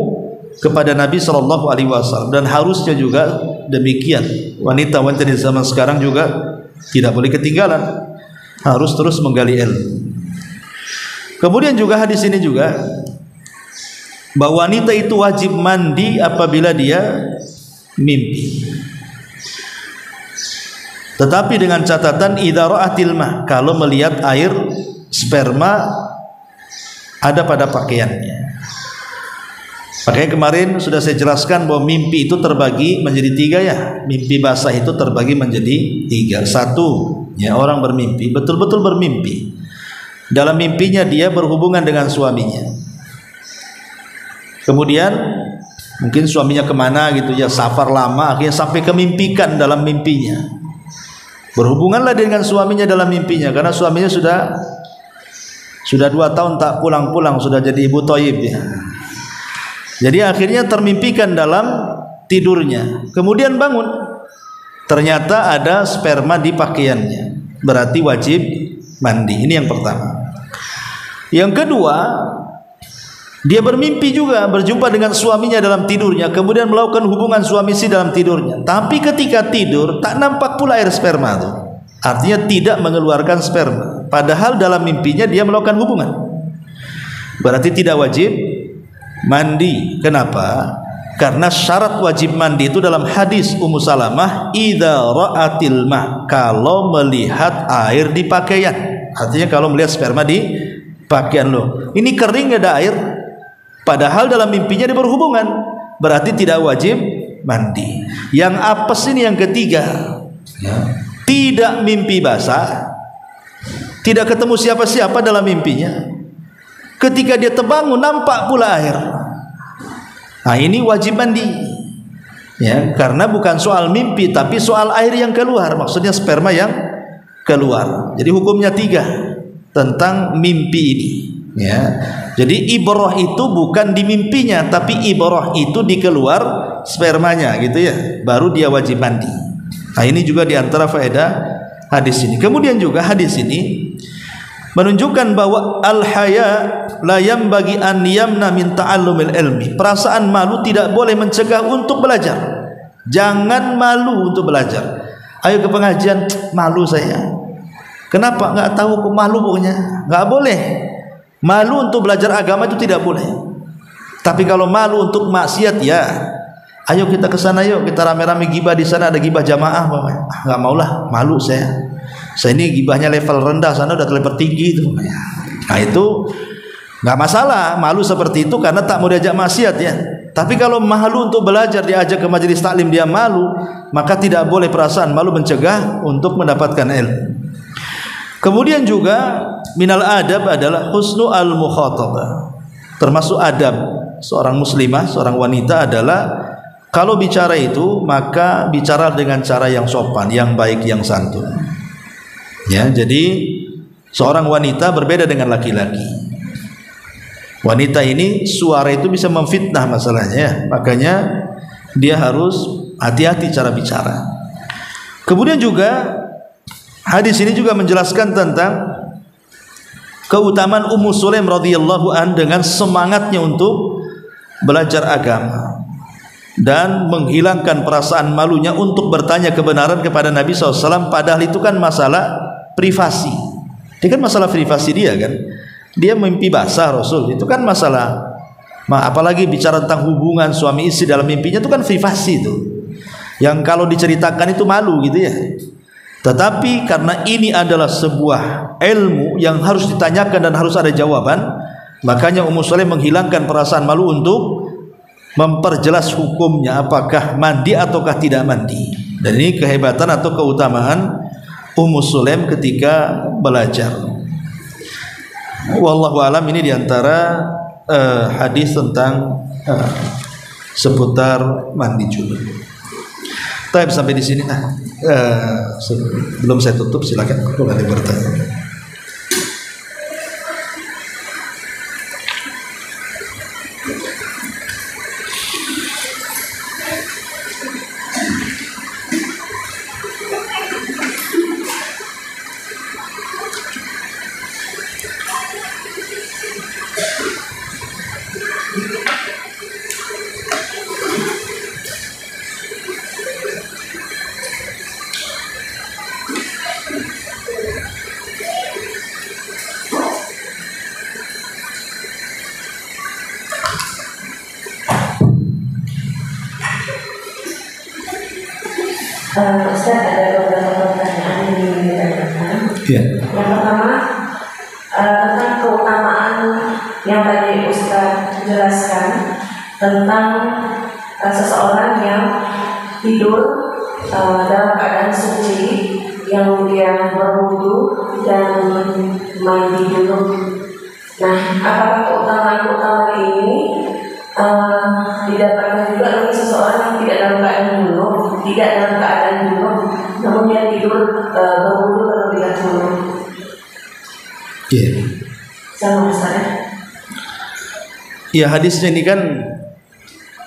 S2: kepada Nabi sallallahu alaihi wasallam, dan harusnya juga demikian. Wanita-wanita di zaman sekarang juga tidak boleh ketinggalan, harus terus menggali ilmu. Kemudian juga hadis ini juga bahwa wanita itu wajib mandi apabila dia mimpi. Tetapi dengan catatan idza ra'atil ma, kalau melihat air sperma ada pada pakaiannya. Makanya kemarin sudah saya jelaskan bahwa mimpi itu terbagi menjadi tiga ya. Mimpi basah itu terbagi menjadi tiga. Satu, ya, orang bermimpi, betul-betul bermimpi. Dalam mimpinya dia berhubungan dengan suaminya. Kemudian mungkin suaminya kemana gitu ya, safar lama, akhirnya sampai kemimpikan dalam mimpinya. Berhubunganlah dengan suaminya dalam mimpinya, karena suaminya sudah 2 tahun tak pulang-pulang, sudah jadi ibu Thayyib ya. Jadi akhirnya termimpikan dalam tidurnya. Kemudian bangun, ternyata ada sperma di pakaiannya, berarti wajib mandi. Ini yang pertama. Yang kedua, dia bermimpi juga berjumpa dengan suaminya dalam tidurnya, kemudian melakukan hubungan suami istri dalam tidurnya. Tapi ketika tidur tak nampak pula air sperma itu. Artinya tidak mengeluarkan sperma. Padahal dalam mimpinya dia melakukan hubungan. Berarti tidak wajib mandi. Kenapa? Karena syarat wajib mandi itu dalam hadis Ummu Salamah, idza ra'atil ma, kalau melihat air di pakaian. Artinya kalau melihat sperma di pakaian lo, ini kering ada air, padahal dalam mimpinya dia berhubungan, berarti tidak wajib mandi. Yang apes ini yang ketiga, tidak mimpi basah, tidak ketemu siapa-siapa dalam mimpinya, ketika dia terbangun nampak pula air. Nah, ini wajib mandi, ya, karena bukan soal mimpi tapi soal air yang keluar, maksudnya sperma yang keluar. Jadi hukumnya 3 tentang mimpi ini, ya. Jadi ibrah itu bukan di mimpinya, tapi ibrah itu di keluar spermanya, gitu ya, baru dia wajib mandi. Nah, ini juga diantara faedah hadis ini. Kemudian juga hadis ini menunjukkan bahwa al-haya la yanbaghi an yamna min ta'allumil ilmi. Perasaan malu tidak boleh mencegah untuk belajar. Jangan malu untuk belajar. Ayo ke pengajian, malu saya. Kenapa? Enggak tahu, kok malu pokoknya. Enggak boleh. Malu untuk belajar agama itu tidak boleh. Tapi kalau malu untuk maksiat, ya ayo kita ke sana, yuk kita rame-rame gibah di sana, ada gibah jamaah. Enggak maulah, malu saya. Saya ini gibahnya level rendah, sana udah level tinggi itu. Nah, itu nggak masalah malu seperti itu karena tak mau diajak maksiat, ya. Tapi kalau malu untuk belajar, diajak ke majelis taklim dia malu, maka tidak boleh. Perasaan malu mencegah untuk mendapatkan ilmu. Kemudian juga minal adab adalah husnu al mukhatabah. Termasuk adab seorang muslimah, seorang wanita adalah kalau bicara itu maka bicara dengan cara yang sopan, yang baik, yang santun. Ya, jadi seorang wanita berbeda dengan laki-laki. Wanita ini suara itu bisa memfitnah masalahnya, ya. Makanya dia harus hati-hati cara bicara. Kemudian juga hadis ini juga menjelaskan tentang keutamaan Ummu Sulaim radhiyallahu an dengan semangatnya untuk belajar agama dan menghilangkan perasaan malunya untuk bertanya kebenaran kepada Nabi SAW. Padahal itu kan masalah privasi. Dia kan masalah privasi dia kan. Dia mimpi basah Rasul, itu kan masalah. Apalagi bicara tentang hubungan suami istri dalam mimpinya, itu kan privasi itu. Yang kalau diceritakan itu malu gitu ya. Tetapi karena ini adalah sebuah ilmu yang harus ditanyakan dan harus ada jawaban, makanya Ummu Sulaim menghilangkan perasaan malu untuk memperjelas hukumnya, apakah mandi ataukah tidak mandi. Dan ini kehebatan atau keutamaan Ummu Sulaim ketika belajar. Wallahu alam, ini diantara hadis tentang seputar mandi junub. Tapi sampai di sini. Belum saya tutup, silakan kalau ada bertanya.
S1: Ustaz, ada beberapa pertanyaan yang ingin ditanyakan.
S2: Ya.
S1: Yang pertama, tentang keutamaan yang tadi Ustaz jelaskan tentang seseorang yang tidur dalam keadaan suci, yang dia berwudu dan mandi junub. Nah, apakah keutamaan ini didapatkan juga bagi seseorang yang tidak dalam keadaan junub, namun dia tidur berwudu terlebih dahulu?
S2: Iya.
S1: Sama Ustaz.
S2: Ya, hadisnya ini kan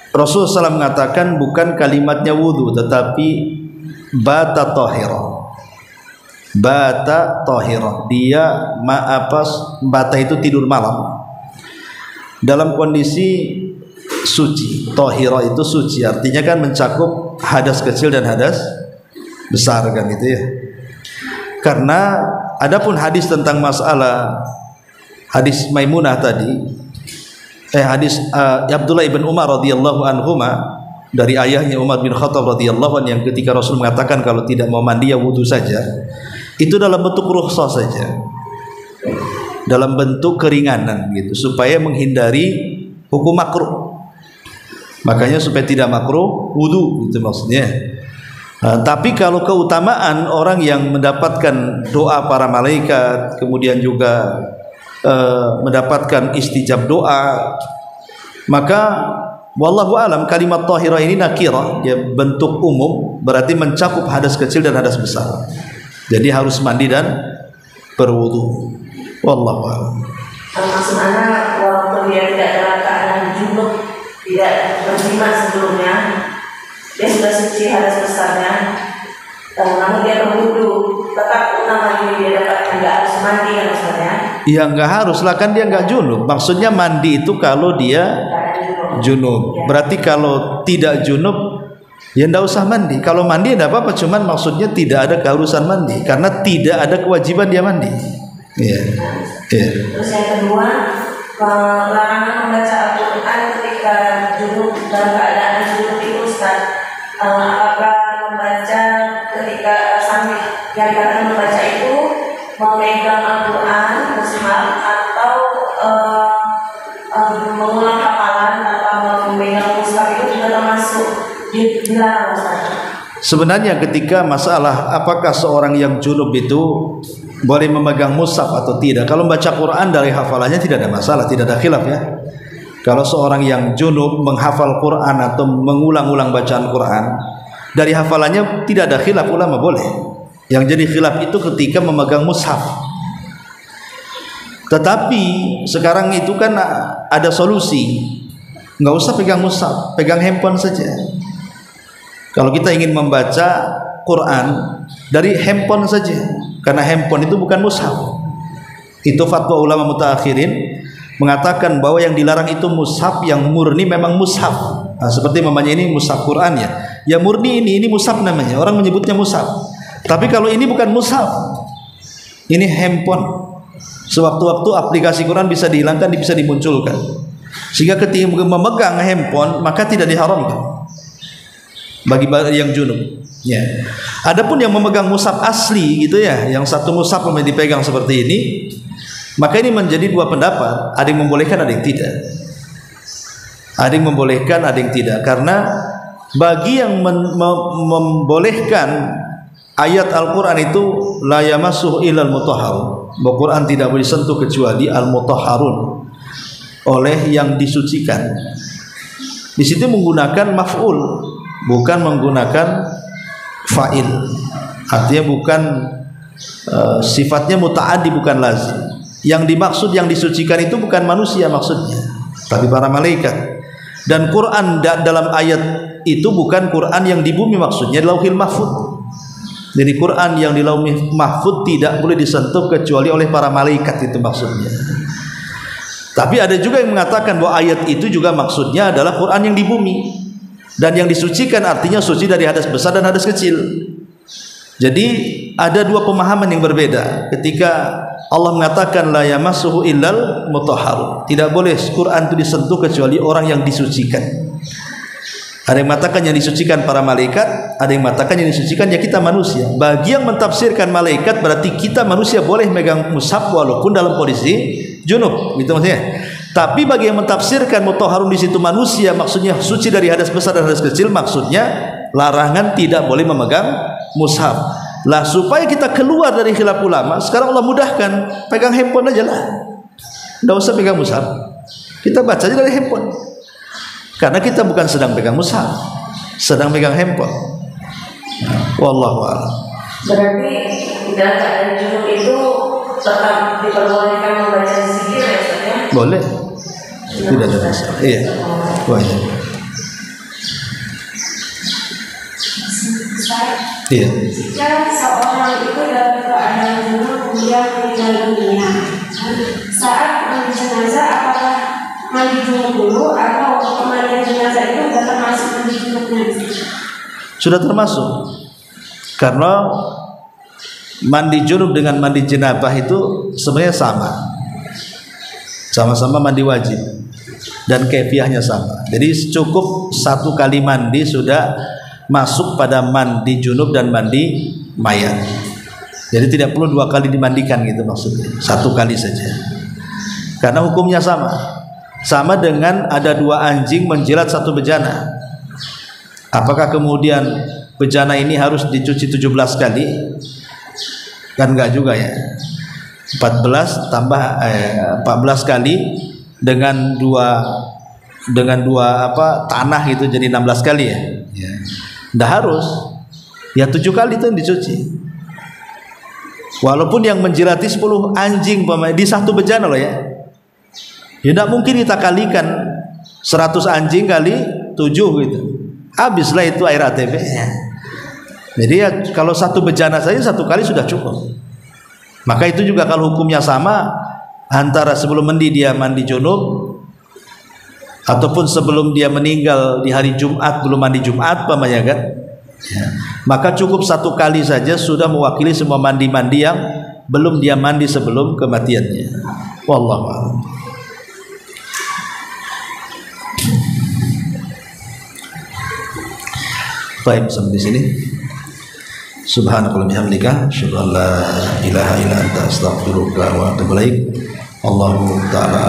S2: Rasulullah SAW mengatakan bukan kalimatnya wudu, tetapi bata tahira. Bata tahira. Dia bata itu tidur malam dalam kondisi suci. Tahira itu suci, artinya kan mencakup hadas kecil dan hadas besar kan gitu ya. Karena adapun hadis tentang masalah hadis Maimunah tadi, hadis Abdullah ibn Umar radhiyallahu anhuma dari ayahnya Umar bin Khattab radhiyallahu anhu yang ketika Rasul mengatakan kalau tidak mau mandi ya wudu saja, itu dalam bentuk rukhsah saja, dalam bentuk keringanan gitu, supaya menghindari hukum makruh. Makanya supaya tidak makruh wudu itu maksudnya. Tapi kalau keutamaan orang yang mendapatkan doa para malaikat, kemudian juga mendapatkan istijab doa, maka wallahu alam kalimat tahirah ini nakirah, ya bentuk umum, berarti mencakup hadas kecil dan hadas besar. Jadi harus mandi dan berwudu. Wallahu alam.
S1: Maksudnya walaupun dia tidak dalam keadaan junub, tidak berjima sebelumnya, dia sudah suci hadas besarnya, namun dia berwudu, tetap utama ini dia dapatkan, nggak harus mandi kan maksudnya?
S2: Ya nggak harus lah, kan dia nggak junub. Maksudnya mandi itu kalau dia junub. Berarti kalau tidak junub ya nggak usah mandi. Kalau mandi tidak apa-apa, cuman maksudnya tidak ada keharusan mandi karena tidak ada kewajiban dia mandi. Iya. Iya.
S1: Terus yang kedua, larangan membaca Al-Quran ketika junub, dalam keadaan junub itu Ustaz, apakah membaca ketika sambil yang dikatakan membaca itu memegang Al-Quran mushaf atau mengulang hafalan atau memegang mushaf itu juga termasuk dilarang Ustaz?
S2: Sebenarnya ketika masalah apakah seorang yang junub itu boleh memegang mushaf atau tidak, kalau membaca Quran dari hafalannya tidak ada masalah, tidak ada khilaf ya. Kalau seorang yang junub menghafal Quran atau mengulang-ulang bacaan Quran dari hafalannya tidak ada khilaf, ulama boleh. Yang jadi khilaf itu ketika memegang mushaf. Tetapi sekarang itu kan ada solusi, nggak usah pegang mushaf, pegang handphone saja. Kalau kita ingin membaca Quran dari handphone saja, karena handphone itu bukan mushaf. Itu fatwa ulama mutaakhirin mengatakan bahwa yang dilarang itu mushaf yang murni memang mushaf. Nah, seperti namanya ini mushaf Quran ya. Ya murni ini mushaf namanya. Orang menyebutnya mushaf. Tapi kalau ini bukan mushaf, ini handphone. Sewaktu-waktu aplikasi Quran bisa dihilangkan, bisa dimunculkan. Sehingga ketika memegang handphone maka tidak diharamkan bagi yang junub. Ya. Adapun yang memegang mushaf asli gitu ya, yang satu mushaf yang dipegang seperti ini, maka ini menjadi dua pendapat. Ada yang membolehkan, ada yang tidak. Ada yang membolehkan, ada yang tidak. Karena bagi yang membolehkan ayat Al-Quran itu la yamassuhu illal mutahharun, bahwa Quran tidak boleh disentuh kecuali al-mutahharun, oleh yang disucikan. Di situ menggunakan maf'ul, bukan menggunakan fa'il. Artinya bukan sifatnya muta'addi, bukan lazim. Yang dimaksud yang disucikan itu bukan manusia maksudnya, tapi para malaikat. Dan Quran dalam ayat itu bukan Quran yang di bumi, maksudnya Lauhil Mahfuz. Jadi Quran yang di Lauhil Mahfuz tidak boleh disentuh kecuali oleh para malaikat, itu maksudnya. Tapi ada juga yang mengatakan bahwa ayat itu juga maksudnya adalah Quran yang di bumi. Dan yang disucikan artinya suci dari hadas besar dan hadas kecil. Jadi ada dua pemahaman yang berbeda ketika Allah mengatakan la yamassuhu illal mutahharun. Tidak boleh Quran itu disentuh kecuali orang yang disucikan. Ada yang mengatakan yang disucikan para malaikat, ada yang mengatakan yang disucikan ya kita manusia. Bagi yang mentafsirkan malaikat berarti kita manusia boleh megang mushaf walaupun dalam kondisi junub, gitu maksudnya. Tapi bagi yang mentafsirkan mutahharun di situ manusia, maksudnya suci dari hadas besar dan hadas kecil, maksudnya larangan tidak boleh memegang mushaf. Lah supaya kita keluar dari khilaf ulama, sekarang Allah mudahkan, pegang handphone aja lah, nggak usah pegang mushaf, kita baca aja dari handphone. Karena kita bukan sedang pegang mushaf, sedang pegang handphone. Wallahu a'lam.
S1: Berarti dalam keadaan junub itu tetap diperbolehkan membaca zikir ya Ustaz ya?
S2: Boleh, tidak ada masalah. Iya, boleh. Iya.
S3: Jika seorang itu dalam keadaan junub kemudian meninggal dunia, saat mandi jenazah apakah mandi junub dulu atau pemandian jenazah itu sudah termasuk mandi junubnya?
S2: Sudah termasuk, karena mandi junub dengan mandi jenabah itu sebenarnya sama-sama mandi wajib. dan kefiahnya sama. Jadi cukup 1 kali mandi sudah masuk pada mandi junub dan mandi mayat. Jadi tidak perlu 2 kali dimandikan gitu maksudnya, 1 kali saja. Karena hukumnya sama dengan ada 2 anjing menjilat 1 bejana. Apakah kemudian bejana ini harus dicuci 17 kali? Kan enggak juga ya. 14 tambah 14 kali dengan dua tanah itu jadi 16 kali ya. Nggak harus. Ya 7 kali itu yang dicuci. Walaupun yang menjilati 10 anjing di 1 bejana loh ya. Ya tidak mungkin kita kalikan 100 anjing kali 7 gitu. Habislah itu air ATP ya. Jadi ya kalau 1 bejana saja 1 kali sudah cukup. Maka itu juga kalau hukumnya sama antara sebelum mandi dia mandi junub ataupun sebelum dia meninggal di hari Jumat belum mandi Jumat pamannya kan ya. Maka cukup 1 kali saja sudah mewakili semua mandi-mandi yang belum dia mandi sebelum kematiannya. Wallahu a'lam. Baik, sampai di sini. Subhanakallahumma bihamdika asyhadu an la ilaha illa anta astaghfiruka wa atubu ilaik. Allahu ta'ala